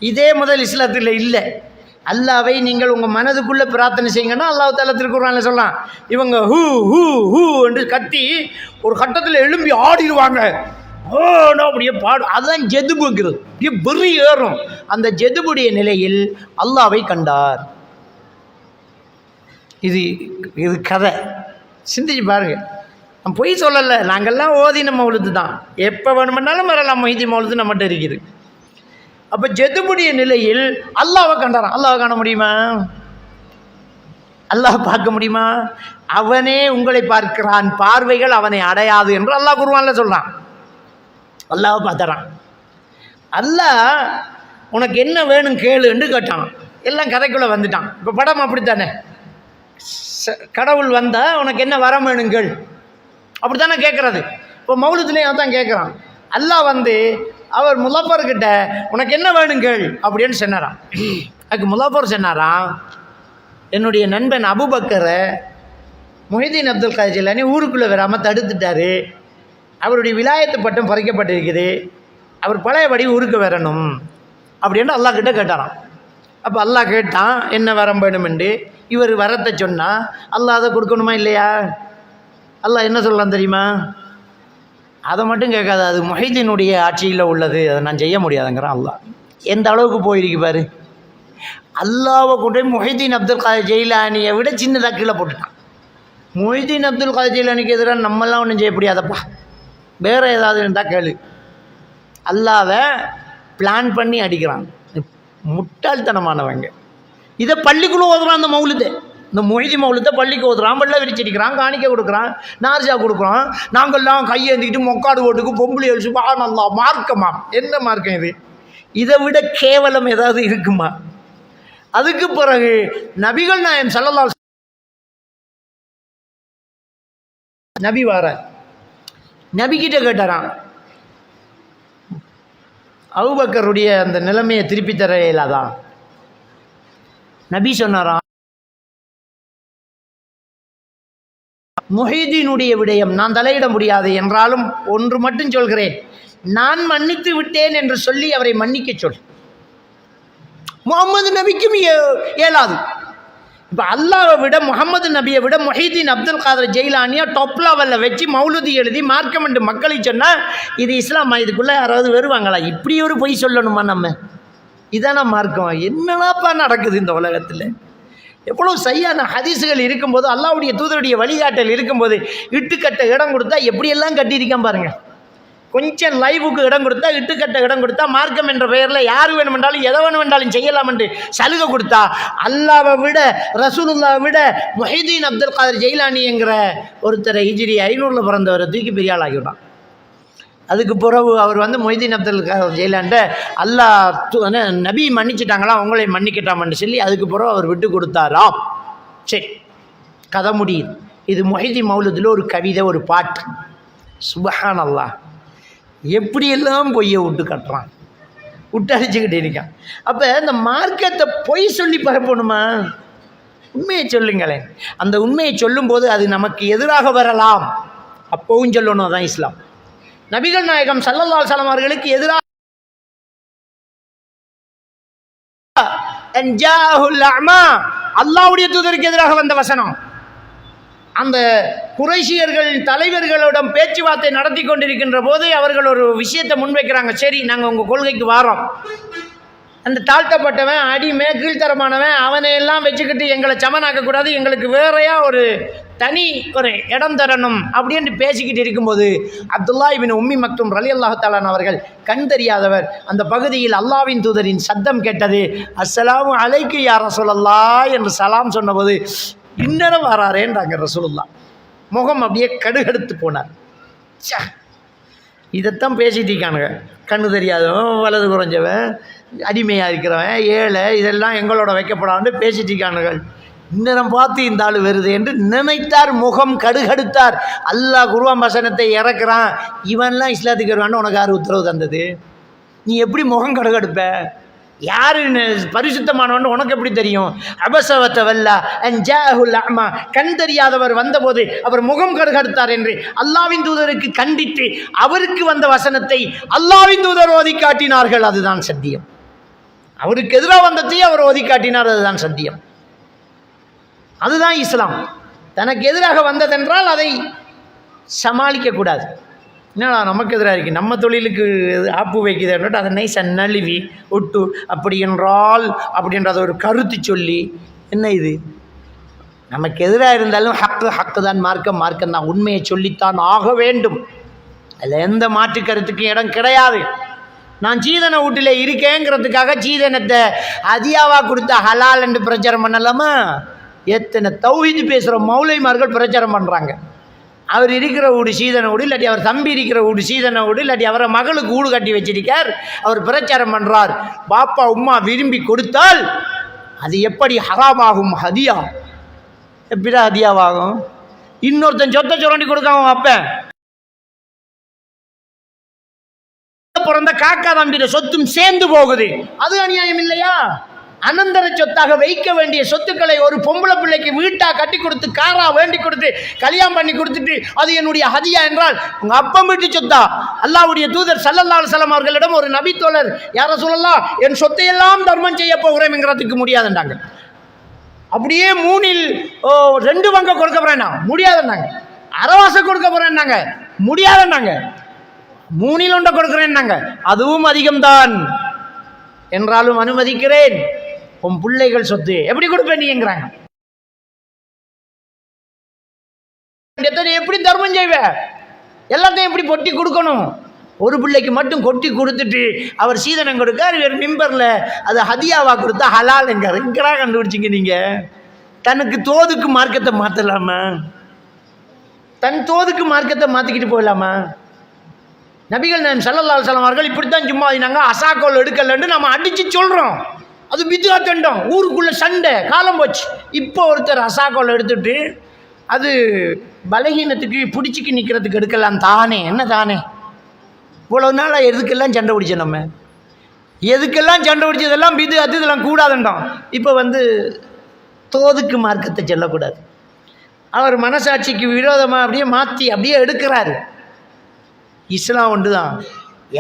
இதே முதல் இஸ்லாத்தில் இல்லை. அல்லாவை நீங்கள் உங்கள் மனதுக்குள்ளே பிரார்த்தனை செய்யுங்கன்னா அல்லாஹ் தஆலா திருக்குர்ஆன்ல சொல்லலாம், இவங்க ஹூ ஹூ ஹூ என்று கத்தி ஒரு கட்டத்தில் எழும்பி ஆடிடுவாங்க. ஓனோ அப்படியே பாடு, அதுதான் ஜெதுபுங்கிறது. அப்படியே வெறி ஏறும். அந்த ஜெதுபுடைய நிலையில் அல்லாவை கண்டார். இது கதை. சிந்திச்சு பாருங்க. நம்ம பொய் சொல்லலை, நாங்கள்லாம் ஓதின மௌலுது தான். எப்போ வேணுமென்னாலும் வரலாம். மொய்தி மௌலுது நம்மகிட்ட இருக்குது. அப்போ ஜெதுபுடைய நிலையில் அல்லாவை கண்டாராம். அல்லாவை காண முடியுமா? அல்லாஹ் பார்க்க முடியுமா? அவனே உங்களை பார்க்கிறான், பார்வைகள் அவனை அடையாது என்று அல்லாஹ் குர்ஆன்ல சொல்றான். அல்லாவை பார்த்துறான். அல்லாஹ் உனக்கு என்ன வேணும் கேளுன்னு கேட்டான். எல்லாம் கதைக்குள்ளே வந்துட்டான். இப்போ படம் அப்படித்தானே, கடவுள் வந்தால் உனக்கு என்ன வரம் வேணுங்கள் அப்படி தானே கேட்குறது. இப்போ மௌலுதுலேயும் அதான் கேட்குறான். அல்லாஹ் வந்து அவர் முலஃபர்கிட்ட உனக்கு என்ன வேணுங்கள் அப்படின்னு சொன்னாராம். அதுக்கு முலஃபர் சொன்னாராம், என்னுடைய நண்பன் அபூபக்கரை முஹைதீன் அப்துல் காதர் ஜெயிலானி ஊருக்குள்ளே வராமல் தடுத்துட்டாரு. அவருடைய விலாயத்து பட்டம் பறிக்கப்பட்டிருக்குது. அவர் பழையபடி ஊருக்கு வரணும் அப்படின்னு அல்லாஹ் கிட்ட கேட்டாராம். அப்போ அல்லாஹ் கேட்டான் என்ன வரம் வேணுமென்று. இவர் வரத்தை சொன்னால் அல்லாஹ் அதை கொடுக்கணுமா இல்லையா? அல்லாஹ் என்ன சொல்லலாம் தெரியுமா? அதை மட்டும் கேட்காது, அது முஹைதீனுடைய ஆட்சியில் உள்ளது, அதை நான் செய்ய முடியாதுங்கிறான் அல்லாஹ். எந்த அளவுக்கு போயிருக்கு பாரு. அல்லாவை கொண்டு முஹைதீன் அப்துல் காதர் ஜெயிலானியை விட சின்னதாக கீழே போட்டுட்டான். முஹைதீன் அப்துல் காதர் ஜெயிலானிக்கு எதிராக நம்மெல்லாம் ஒன்றும் செய்ய முடியாதப்பா, வேறு ஏதாவது இருந்தால் கேளு. அல்லாவை பிளான் பண்ணி அடிக்கிறான். முட்டாள்தனமானவங்க. இதை பள்ளிக்குள்ளே ஓதுறான். அந்த மௌலுதை, இந்த மொய்தி மௌலுதை பள்ளிக்கு ஓதுறான். வெள்ளை விரிச்சிருக்கிறான், காணிக்க கொடுக்குறான், நார்ஜா கொடுக்குறான். நாங்கள்லாம் கையேந்திக்கிட்டு மொக்காடு ஓட்டுக்கு பொம்பளை எழுச்சு நல்லா மார்க்கமா? என்ன மார்க்கம் இது? இதை விட கேவலம் ஏதாவது இருக்குமா? அதுக்கு பிறகு நபிகள் நாயகம் ஸல்லல்லாஹு அலைஹி வஸல்லம் நபி வார நபிக்கிட்ட கேட்டாரான், அபூபக்கருடைய அந்த நிலைமையை திருப்பி தர இயலாதான்? நபி சொன்னாராம், முஹைதீனுடைய விடயம் நான் தலையிட முடியாது, என்றாலும் ஒன்று மட்டும் சொல்கிறேன், நான் மன்னித்து விட்டேன் என்று சொல்லி அவரை மன்னிக்க சொல். முகமது நபிக்கும் இயலாது. இப்போ அல்லாவை விட முகமது நபியை விட முஹைதீன் அப்துல் காதர் ஜெயிலானியா டாப் லெவலில் வச்சு மௌலுதி எழுதி மார்க்கம் என்று மக்களை சொன்னால் இது இஸ்லாமா? இதுக்குள்ளே யாராவது வருவாங்களா? இப்படி ஒரு பொய் சொல்லணுமா? நம்ம இதான மார்க்கம்? என்னடாப்பா நடக்குது இந்த உலகத்தில்? எவ்வளோ சரியான ஹதீஸுகள் இருக்கும்போது, அல்லாஹ்வுடைய தூதருடைய வழிகாட்டல் இருக்கும்போது இட்டுக்கட்ட இடம் கொடுத்தா எப்படியெல்லாம் கட்டியிருக்கான் பாருங்கள். கொஞ்சம் லைவுக்கு இடம் கொடுத்தா, இட்டுக்கட்ட இடம் கொடுத்தா, மார்க்கம் என்ற பெயரில் யார் வேணுமென்றாலும் எதை வேணுமென்றாலும் செய்யலாம் என்று சலுகை கொடுத்தா, அல்லாவை விட ரசூலுல்லாவை விட முஹைதீன் அப்துல் காதர் ஜெயிலானி என்கிற ஒருத்தரை ஹிஜ்ரி 500 பிறந்தவரை தூக்கி பெரிய ஆளாகிவிட்டான். அதுக்கு பிறகு அவர் வந்து முஹைதீன் அப்துல் காதர் ஜெயிலான்ட்ட அல்லாஹ் நபி மன்னிச்சிட்டாங்களா, அவங்களே மன்னிக்கிட்டாமன்னு சொல்லி அதுக்கு பிறகு அவர் விட்டு கொடுத்தாராம். சரி, கதை முடியுது. இது முஹைதி மௌலுதில் ஒரு கவிதை, ஒரு பாட்டு. சுப்ஹான் அல்லாஹ், எப்படியெல்லாம் பொய்யை விட்டு கட்டுறான், விட்டு அடிச்சுக்கிட்டு இருக்கான். அப்போ இந்த மார்க்கத்தை பொய் சொல்லி பரப்பணுமா? உண்மையை சொல்லுங்களேன். அந்த உண்மையை சொல்லும்போது அது நமக்கு எதிராக வரலாம், அப்பவும் சொல்லணும். அதான் இஸ்லாம். நபிகள் நாயகம் ஸல்லல்லாஹு அலைஹி வஸல்லம் அவர்களுக்கு எதிராக அல்லாஹ்வுடைய தூதருக்கு எதிராக வந்த வசனம், அந்த குறைஷியர்கள் தலைவர்களிடம் பேச்சுவார்த்தை நடத்தி கொண்டிருக்கின்ற போது அவர்கள் ஒரு விஷயத்தை முன்வைக்கிறாங்க. சரி, நாங்கள் உங்கள் கொள்கைக்கு வாரோம், அந்த தாழ்த்தப்பட்டவன் அடிமை கீழ்த்தரமானவன் அவனையெல்லாம் வச்சுக்கிட்டு எங்களை சமனாக்கக்கூடாது, எங்களுக்கு வேறையா ஒரு தனி ஒரு இடம் தரணும் அப்படின்னு பேசிக்கிட்டு இருக்கும்போது அப்துல்லா இப்னு உம்மி மக்தும் ரலியல்லாஹு தஆலா அவர்கள் கண் தெரியாதவர், அந்த பகுதியில் அல்லாஹ்வின் தூதரின் சத்தம் கேட்டது. அஸ்ஸலாமு அலைக்கு யா ரசூலல்லாஹ் என்று சலாம் சொன்னபோது இன்னரம் வராரேன்றாங்க ரசூலுல்லாஹ். முகம் அப்படியே கடுகடுத்து போனார். இதைத்தான் பேசிட்டு இருக்கானுங்க. கண்ணு தெரியாதவன், வலது குறைஞ்சவன், அடிமையாக இருக்கிறவன், ஏழை, இதெல்லாம் எங்களோட வைக்கப்படான்னு பேசிட்டு இருக்கானுங்கள். இந்நேரம் பார்த்து இந்த ஆள் வருது என்று நினைத்தார். முகம் கடுகடுத்தார். அல்லாஹ் குர்ஆன் வசனத்தை இறக்குறான், இவன்லாம் இஸ்லாத்துக்கு வருவான்னு உனக்கு யார் உத்தரவு தந்தது? நீ எப்படி முகம் கடுகடுப்ப? யாரு பரிசுத்தமானவன் உனக்கு எப்படி தெரியும்? அபசவத்தவல்லா அன்ஜாஹுல் அமா, கண் தெரியாதவர் வந்தபோது அவர் முகம் கடுகடுத்தார் என்று அல்லாஹ்வின் தூதருக்கு கண்டித்து அவருக்கு வந்த வசனத்தை அல்லாஹ்வின் தூதர் ஓதி காட்டினார்கள். அதுதான் சத்தியம். அவருக்கு எதிராக வந்ததையும் அவர் ஓதி காட்டினார். அதுதான் சத்தியம். அதுதான் இஸ்லாம். தனக்கு எதிராக வந்ததென்றால் அதை சமாளிக்கக்கூடாது. என்னடா நமக்கு எதிராக இருக்குது, நம்ம தொழிலுக்கு ஆப்பு வைக்குதுன்னுட்டு அதை நைஸை நழுவி விட்டு அப்படி என்றால் அப்படின்றத ஒரு கருத்து சொல்லி, என்ன இது நமக்கு எதிராக இருந்தாலும் ஹக்கு தான், மார்க்கம் தான், உண்மையை சொல்லித்தான் ஆக வேண்டும். அதில் எந்த மாற்று கருத்துக்கும் இடம் கிடையாது. நான் சீதன வீட்டில் இருக்கேங்கிறதுக்காக சீதனத்தை அதியாவாக கொடுத்த ஹலால் என்று பிரச்சாரம் பண்ணலாமா? எத்தனை தௌஹீது பேசுகிற மௌலைமார்கள் பிரச்சாரம் பண்ணுறாங்க. அவர் இருக்கிற வீடு சீதன வீடு, இல்லாட்டி அவர் தம்பி இருக்கிற வீடு சீதன வீடு, இல்லாட்டி அவரை மகளுக்கு வீடு கட்டி வச்சிருக்கார், அவர் பிரச்சாரம் பண்ணுறார். பாப்பா உம்மா விரும்பி கொடுத்தால் அது எப்படி ஹராமாகும்? ஹதியா எப்படிதான் ஹதியாவாகும்? இன்னொருத்தன் சொத்தை சுரண்டி கொடுக்காம அப்பன் பிறந்த காக்கா தம்பிட சொத்தும் சேர்ந்து போகுது. அது அநியாயம் இல்லையா? அனந்தர சொத்தாக வைக்க வேண்டிய சொத்துக்களை ஒரு பொம்பளை பிள்ளைக்கு வீட்டா கட்டி கொடுத்து காரா வேண்டி கொடுத்து கல்யாணம் பண்ணி கொடுத்துட்டு அது என்னுடைய ஹதியா என்றால் உங்க அப்பா வீட்டு சொத்தா? அல்லாஹ்வுடைய தூதர் ஸல்லல்லாஹு அலைஹி வஸல்லம் அவர்களிடம் ஒரு நபி தோழர், யா ரசூலல்லாஹ் என் சொத்தையெல்லாம் தர்மம் செய்ய போகிறேங்கிறதுக்கு முடியாதுன்றாங்க. அப்படியே 3ல் 2 பங்கு கொடுக்க போறேன்னா முடியாதுன்னாங்க. அரவாசை கொடுக்க போறேன்னாங்க முடியாதுன்னாங்க. 3ல் 1 கொடுக்குறேன்னாங்க. அதுவும் அதிகம்தான் என்றாலும் அனுமதிக்கிறேன். உன் பிள்ளைகள் சொத்து எப்படி கொடுப்பேன் நீங்கிறாங்க. எப்படி தர்மம் செய்வ? எல்லாத்தையும் எப்படி பொட்டி கொடுக்கணும்? ஒரு பிள்ளைக்கு மட்டும் கொட்டி கொடுத்துட்டு அவர் சீதனம் கொடுக்கார், இவர் மிம்பர்ல அது ஹதியாவா கொடுத்தா ஹலால் எங்கிறா கண்டுபிடிச்சிங்க நீங்க? தனக்கு தோதுக்கு மார்க்கத்தை மாற்றலாமா? தன் தோதுக்கு மார்க்கத்தை மாற்றிக்கிட்டு போகலாமா? நபிகள் நாயகம் ஸல்லல்லாஹு அலைஹி வஸல்லம் அவர்கள் இப்படித்தான் சும்மா நாங்கள் அசாக்கோல் எடுக்கலன்னு நம்ம அடித்து சொல்கிறோம். அது பித்ஆத்தண்டம், ஊருக்குள்ளே சண்டை, காலம் போச்சு. இப்போ ஒருத்தர் அசாக்கோல் எடுத்துட்டு அது பலகீனத்துக்கு பிடிச்சிக்கு நிற்கிறதுக்கு எடுக்கலாம் தானே. என்ன தானே? இவ்வளோ நாளாக எதுக்கெல்லாம் சண்டை பிடிச்சோம்? நம்ம எதுக்கெல்லாம் சண்டை பிடிச்சதெல்லாம் பித்ஆத்து, இதெல்லாம் கூடாதுண்டோம். இப்போ தோதுக்கு மார்க்கத்தை சொல்லக்கூடாது. அவர் மனசாட்சிக்கு விரோதமாக அப்படியே மாற்றி அப்படியே எடுக்கிறாரு. இஸ்லாம் ஒன்று தான்,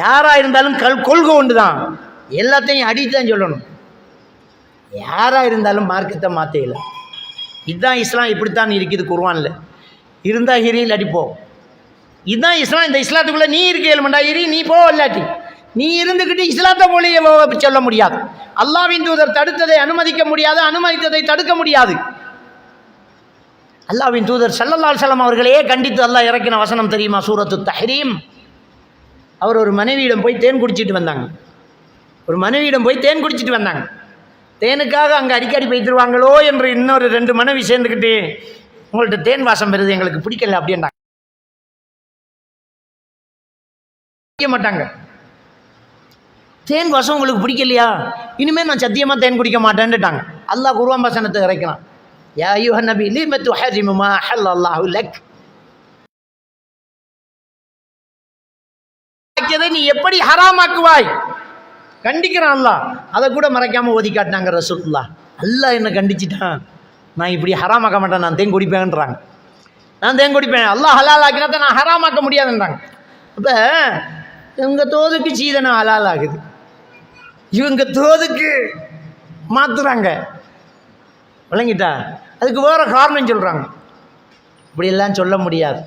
யாராக இருந்தாலும் கொள்கை ஒன்று தான், எல்லாத்தையும் அடித்து தான் சொல்லணும். யாராக இருந்தாலும் மார்க்கத்தை மாற்றல. இதுதான் இஸ்லாம். இப்படித்தான் இருக்குது குர்ஆனில். இருந்தால் ஹிரியில் அடிப்போம். இதுதான் இஸ்லாம். இந்த இஸ்லாத்துக்குள்ளே நீ இருக்க ஏழுமண்டா ஹிரி, நீ போ. இல்லாட்டி நீ இருந்துக்கிட்டு இஸ்லாத்தை போலியே சொல்ல முடியாது. அல்லாஹ்வின் தூதர் தடுத்ததை அனுமதிக்க முடியாது, அனுமதித்ததை தடுக்க முடியாது. அல்லாஹ்வின் தூதர் ஸல்லல்லாஹு அலைஹி வஸல்லம் அவர்களையே கண்டித்து அல்லாஹ் இறக்கின வசனம் தெரியுமா? சூரத்து தஹ்ரீம். அவர் ஒரு மனைவியிடம் போய் தேன் குடிச்சிட்டு வந்தாங்க. ஒரு மனைவியிடம் போய் தேன் குடிச்சிட்டு வந்தாங்க. தேனுக்காக அங்கே அடிக்கடி போய்த்துருவாங்களோ என்று இன்னொரு 2 மனைவி சேர்ந்துக்கிட்டு உங்கள்கிட்ட தேன் வாசம் வருது, எங்களுக்கு பிடிக்கல அப்படின்றாங்க. பிடிக்க மாட்டாங்க. தேன் வாசம் உங்களுக்கு பிடிக்கலையா? இனிமேல் நான் சத்தியமாக தேன் குடிக்க மாட்டேன்னுட்டாங்க. அல்லாஹ் குர்ஆன் வசனத்தை இறக்கலாம். யா அய்யுஹன் நபி லிம துஹர்ரிமு மா அஹல்லல்லாஹு லக். நீ எப்படி ஹராமாக்குவாய்? கண்டிக்கிறான் அல்லாஹ். அதை கூட மறைக்காம ஓதி காட்டினாங்க ரசூலுல்லாஹ். அல்லாஹ் என்ன கண்டிச்சிட்டான், நான் இப்படி ஹராமாக்க மாட்டேன், நான் தேன் குடிப்பேன்றாங்க. நான் தேன் குடிப்பேன், அல்லாஹ் ஹலால் ஆக்கினா நான் ஹராமாக்க முடியாதுன்றாங்க. அப்போ இவங்க தோதுக்கு சீதனம் ஹலால் ஆகுது, இவங்க தோதுக்கு மாத்துறாங்க. விளங்கிட்டா? அதுக்கு வேற காரணம் சொல்கிறாங்க. இப்படியெல்லாம் சொல்ல முடியாது.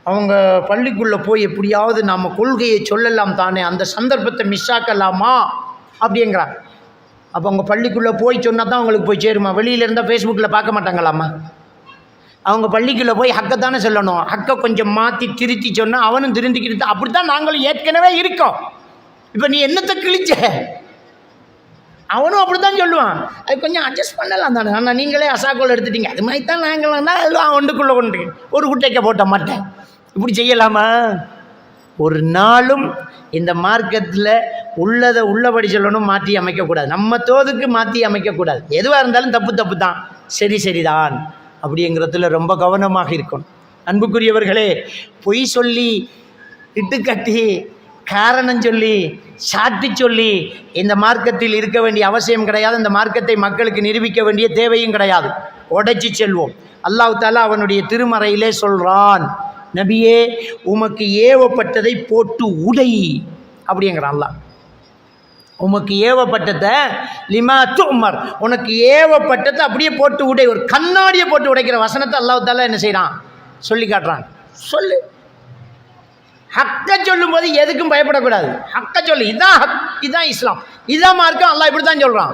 அவங்க பள்ளிக்குள்ளே போய் எப்படியாவது நம்ம கொள்கையை சொல்லலாம் தானே, அந்த சந்தர்ப்பத்தை மிஸ் ஆக்கலாமா அப்படிங்கிறாங்க. அப்போ அவங்க பள்ளிக்குள்ளே போய் சொன்னால் தான் அவங்களுக்கு போய் சேருமா? வெளியில் இருந்தால் ஃபேஸ்புக்கில் பார்க்க மாட்டாங்களாம்மா? அவங்க பள்ளிக்குள்ளே போய் ஹக்கை தானே சொல்லணும். ஹக்கை கொஞ்சம் மாற்றி திருத்தி சொன்னால் அவனும் திருந்திக்கிட்டு தான். அப்படி தான் நாங்களும் ஏற்கனவே இருக்கோம். இப்போ நீ என்னத்தை கிழிச்ச? அவனும் அப்படி தான் சொல்லுவான். அது கொஞ்சம் அட்ஜஸ்ட் பண்ணலாம் தானே. ஆனால் நீங்களே அசாக்கோல் எடுத்துட்டீங்க. அது மாதிரி தான் நாங்கள்னா எல்லாம் ஒன்றுக்குள்ளே கொண்டு ஒரு குட்டைக்க போட்ட மாட்டேன். இப்படி செய்யலாமா? ஒரு நாளும் இந்த மார்க்கத்தில் உள்ளதை உள்ளபடி சொல்லணும், மாற்றி அமைக்கக்கூடாது. நம்ம தோதுக்கு மாற்றி அமைக்கக்கூடாது. எதுவாக இருந்தாலும் தப்பு தான், சரிதான் அப்படிங்கிறதுல ரொம்ப கவனமாக இருக்கணும். அன்புக்குரியவர்களே, பொய் சொல்லி இட்டுக்கட்டி காரணம் சொல்லி சாட்டி சொல்லி இந்த மார்க்கத்தில் இருக்க வேண்டிய அவசியம் கிடையாது. இந்த மார்க்கத்தை மக்களுக்கு நிரூபிக்க வேண்டிய தேவையும் கிடையாது. உடைச்சி செல்வோம். அல்லாஹ் தஆலா அவனுடைய திருமறையிலே சொல்கிறான், நபியே உமக்கு ஏவப்பட்டதை போட்டு உடை அப்படிங்கிறான் அல்லாஹ். உமக்கு ஏவப்பட்டதை லிமா துமர், உனக்கு ஏவப்பட்டதை அப்படியே போட்டு உடை. ஒரு கண்ணாடியை போட்டு உடைக்கிற வசனத்தை அல்லாஹ் தஆலா என்ன செய்கிறான்? சொல்லி காட்டுறான். சொல்லு. ஹக்க சொல்லும் போது எதுக்கும் பயப்படக்கூடாது. ஹக்க சொல்லு. இதான் ஹக், இதான் இஸ்லாம், இதான் மார்க்கம். அல்லாஹ் இப்படி தான் சொல்கிறான்.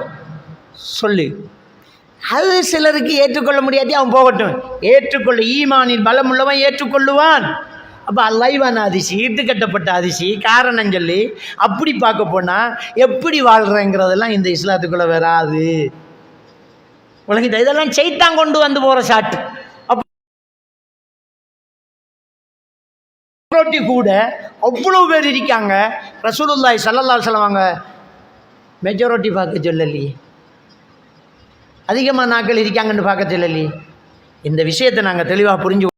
சொல்லு. அது சிலருக்கு ஏற்றுக்கொள்ள முடியாது, அவன் போகட்டும். ஏற்றுக்கொள்ள ஈமானின் பலம் உள்ளவன் ஏற்றுக்கொள்ளுவான். அப்போ அல்லாஹ்வான அதிசி, ஈட்டுக்கட்டப்பட்ட அதிசி, காரணம் சொல்லி அப்படி பார்க்க போனால் எப்படி வாழ்கிறேங்கிறதெல்லாம் இந்த இஸ்லாத்துக்குள்ளே வராது. உலகத்தை இதெல்லாம் சைத்தான் கொண்டு வந்து போகிற சாட்டு. மெஜாரிட்டி கூட அவ்வளோ பேர் இருக்காங்க. ரசூலுல்லாஹி ஸல்லல்லாஹு அலைஹி வஸல்லம் வாங்க மெஜாரிட்டி பார்க்க சொல்லலையே, அதிகமாக நாட்கள் இருக்காங்கன்னு பார்க்க சொல்லலையே. இந்த விஷயத்தை நாங்கள் தெளிவாக புரிஞ்சு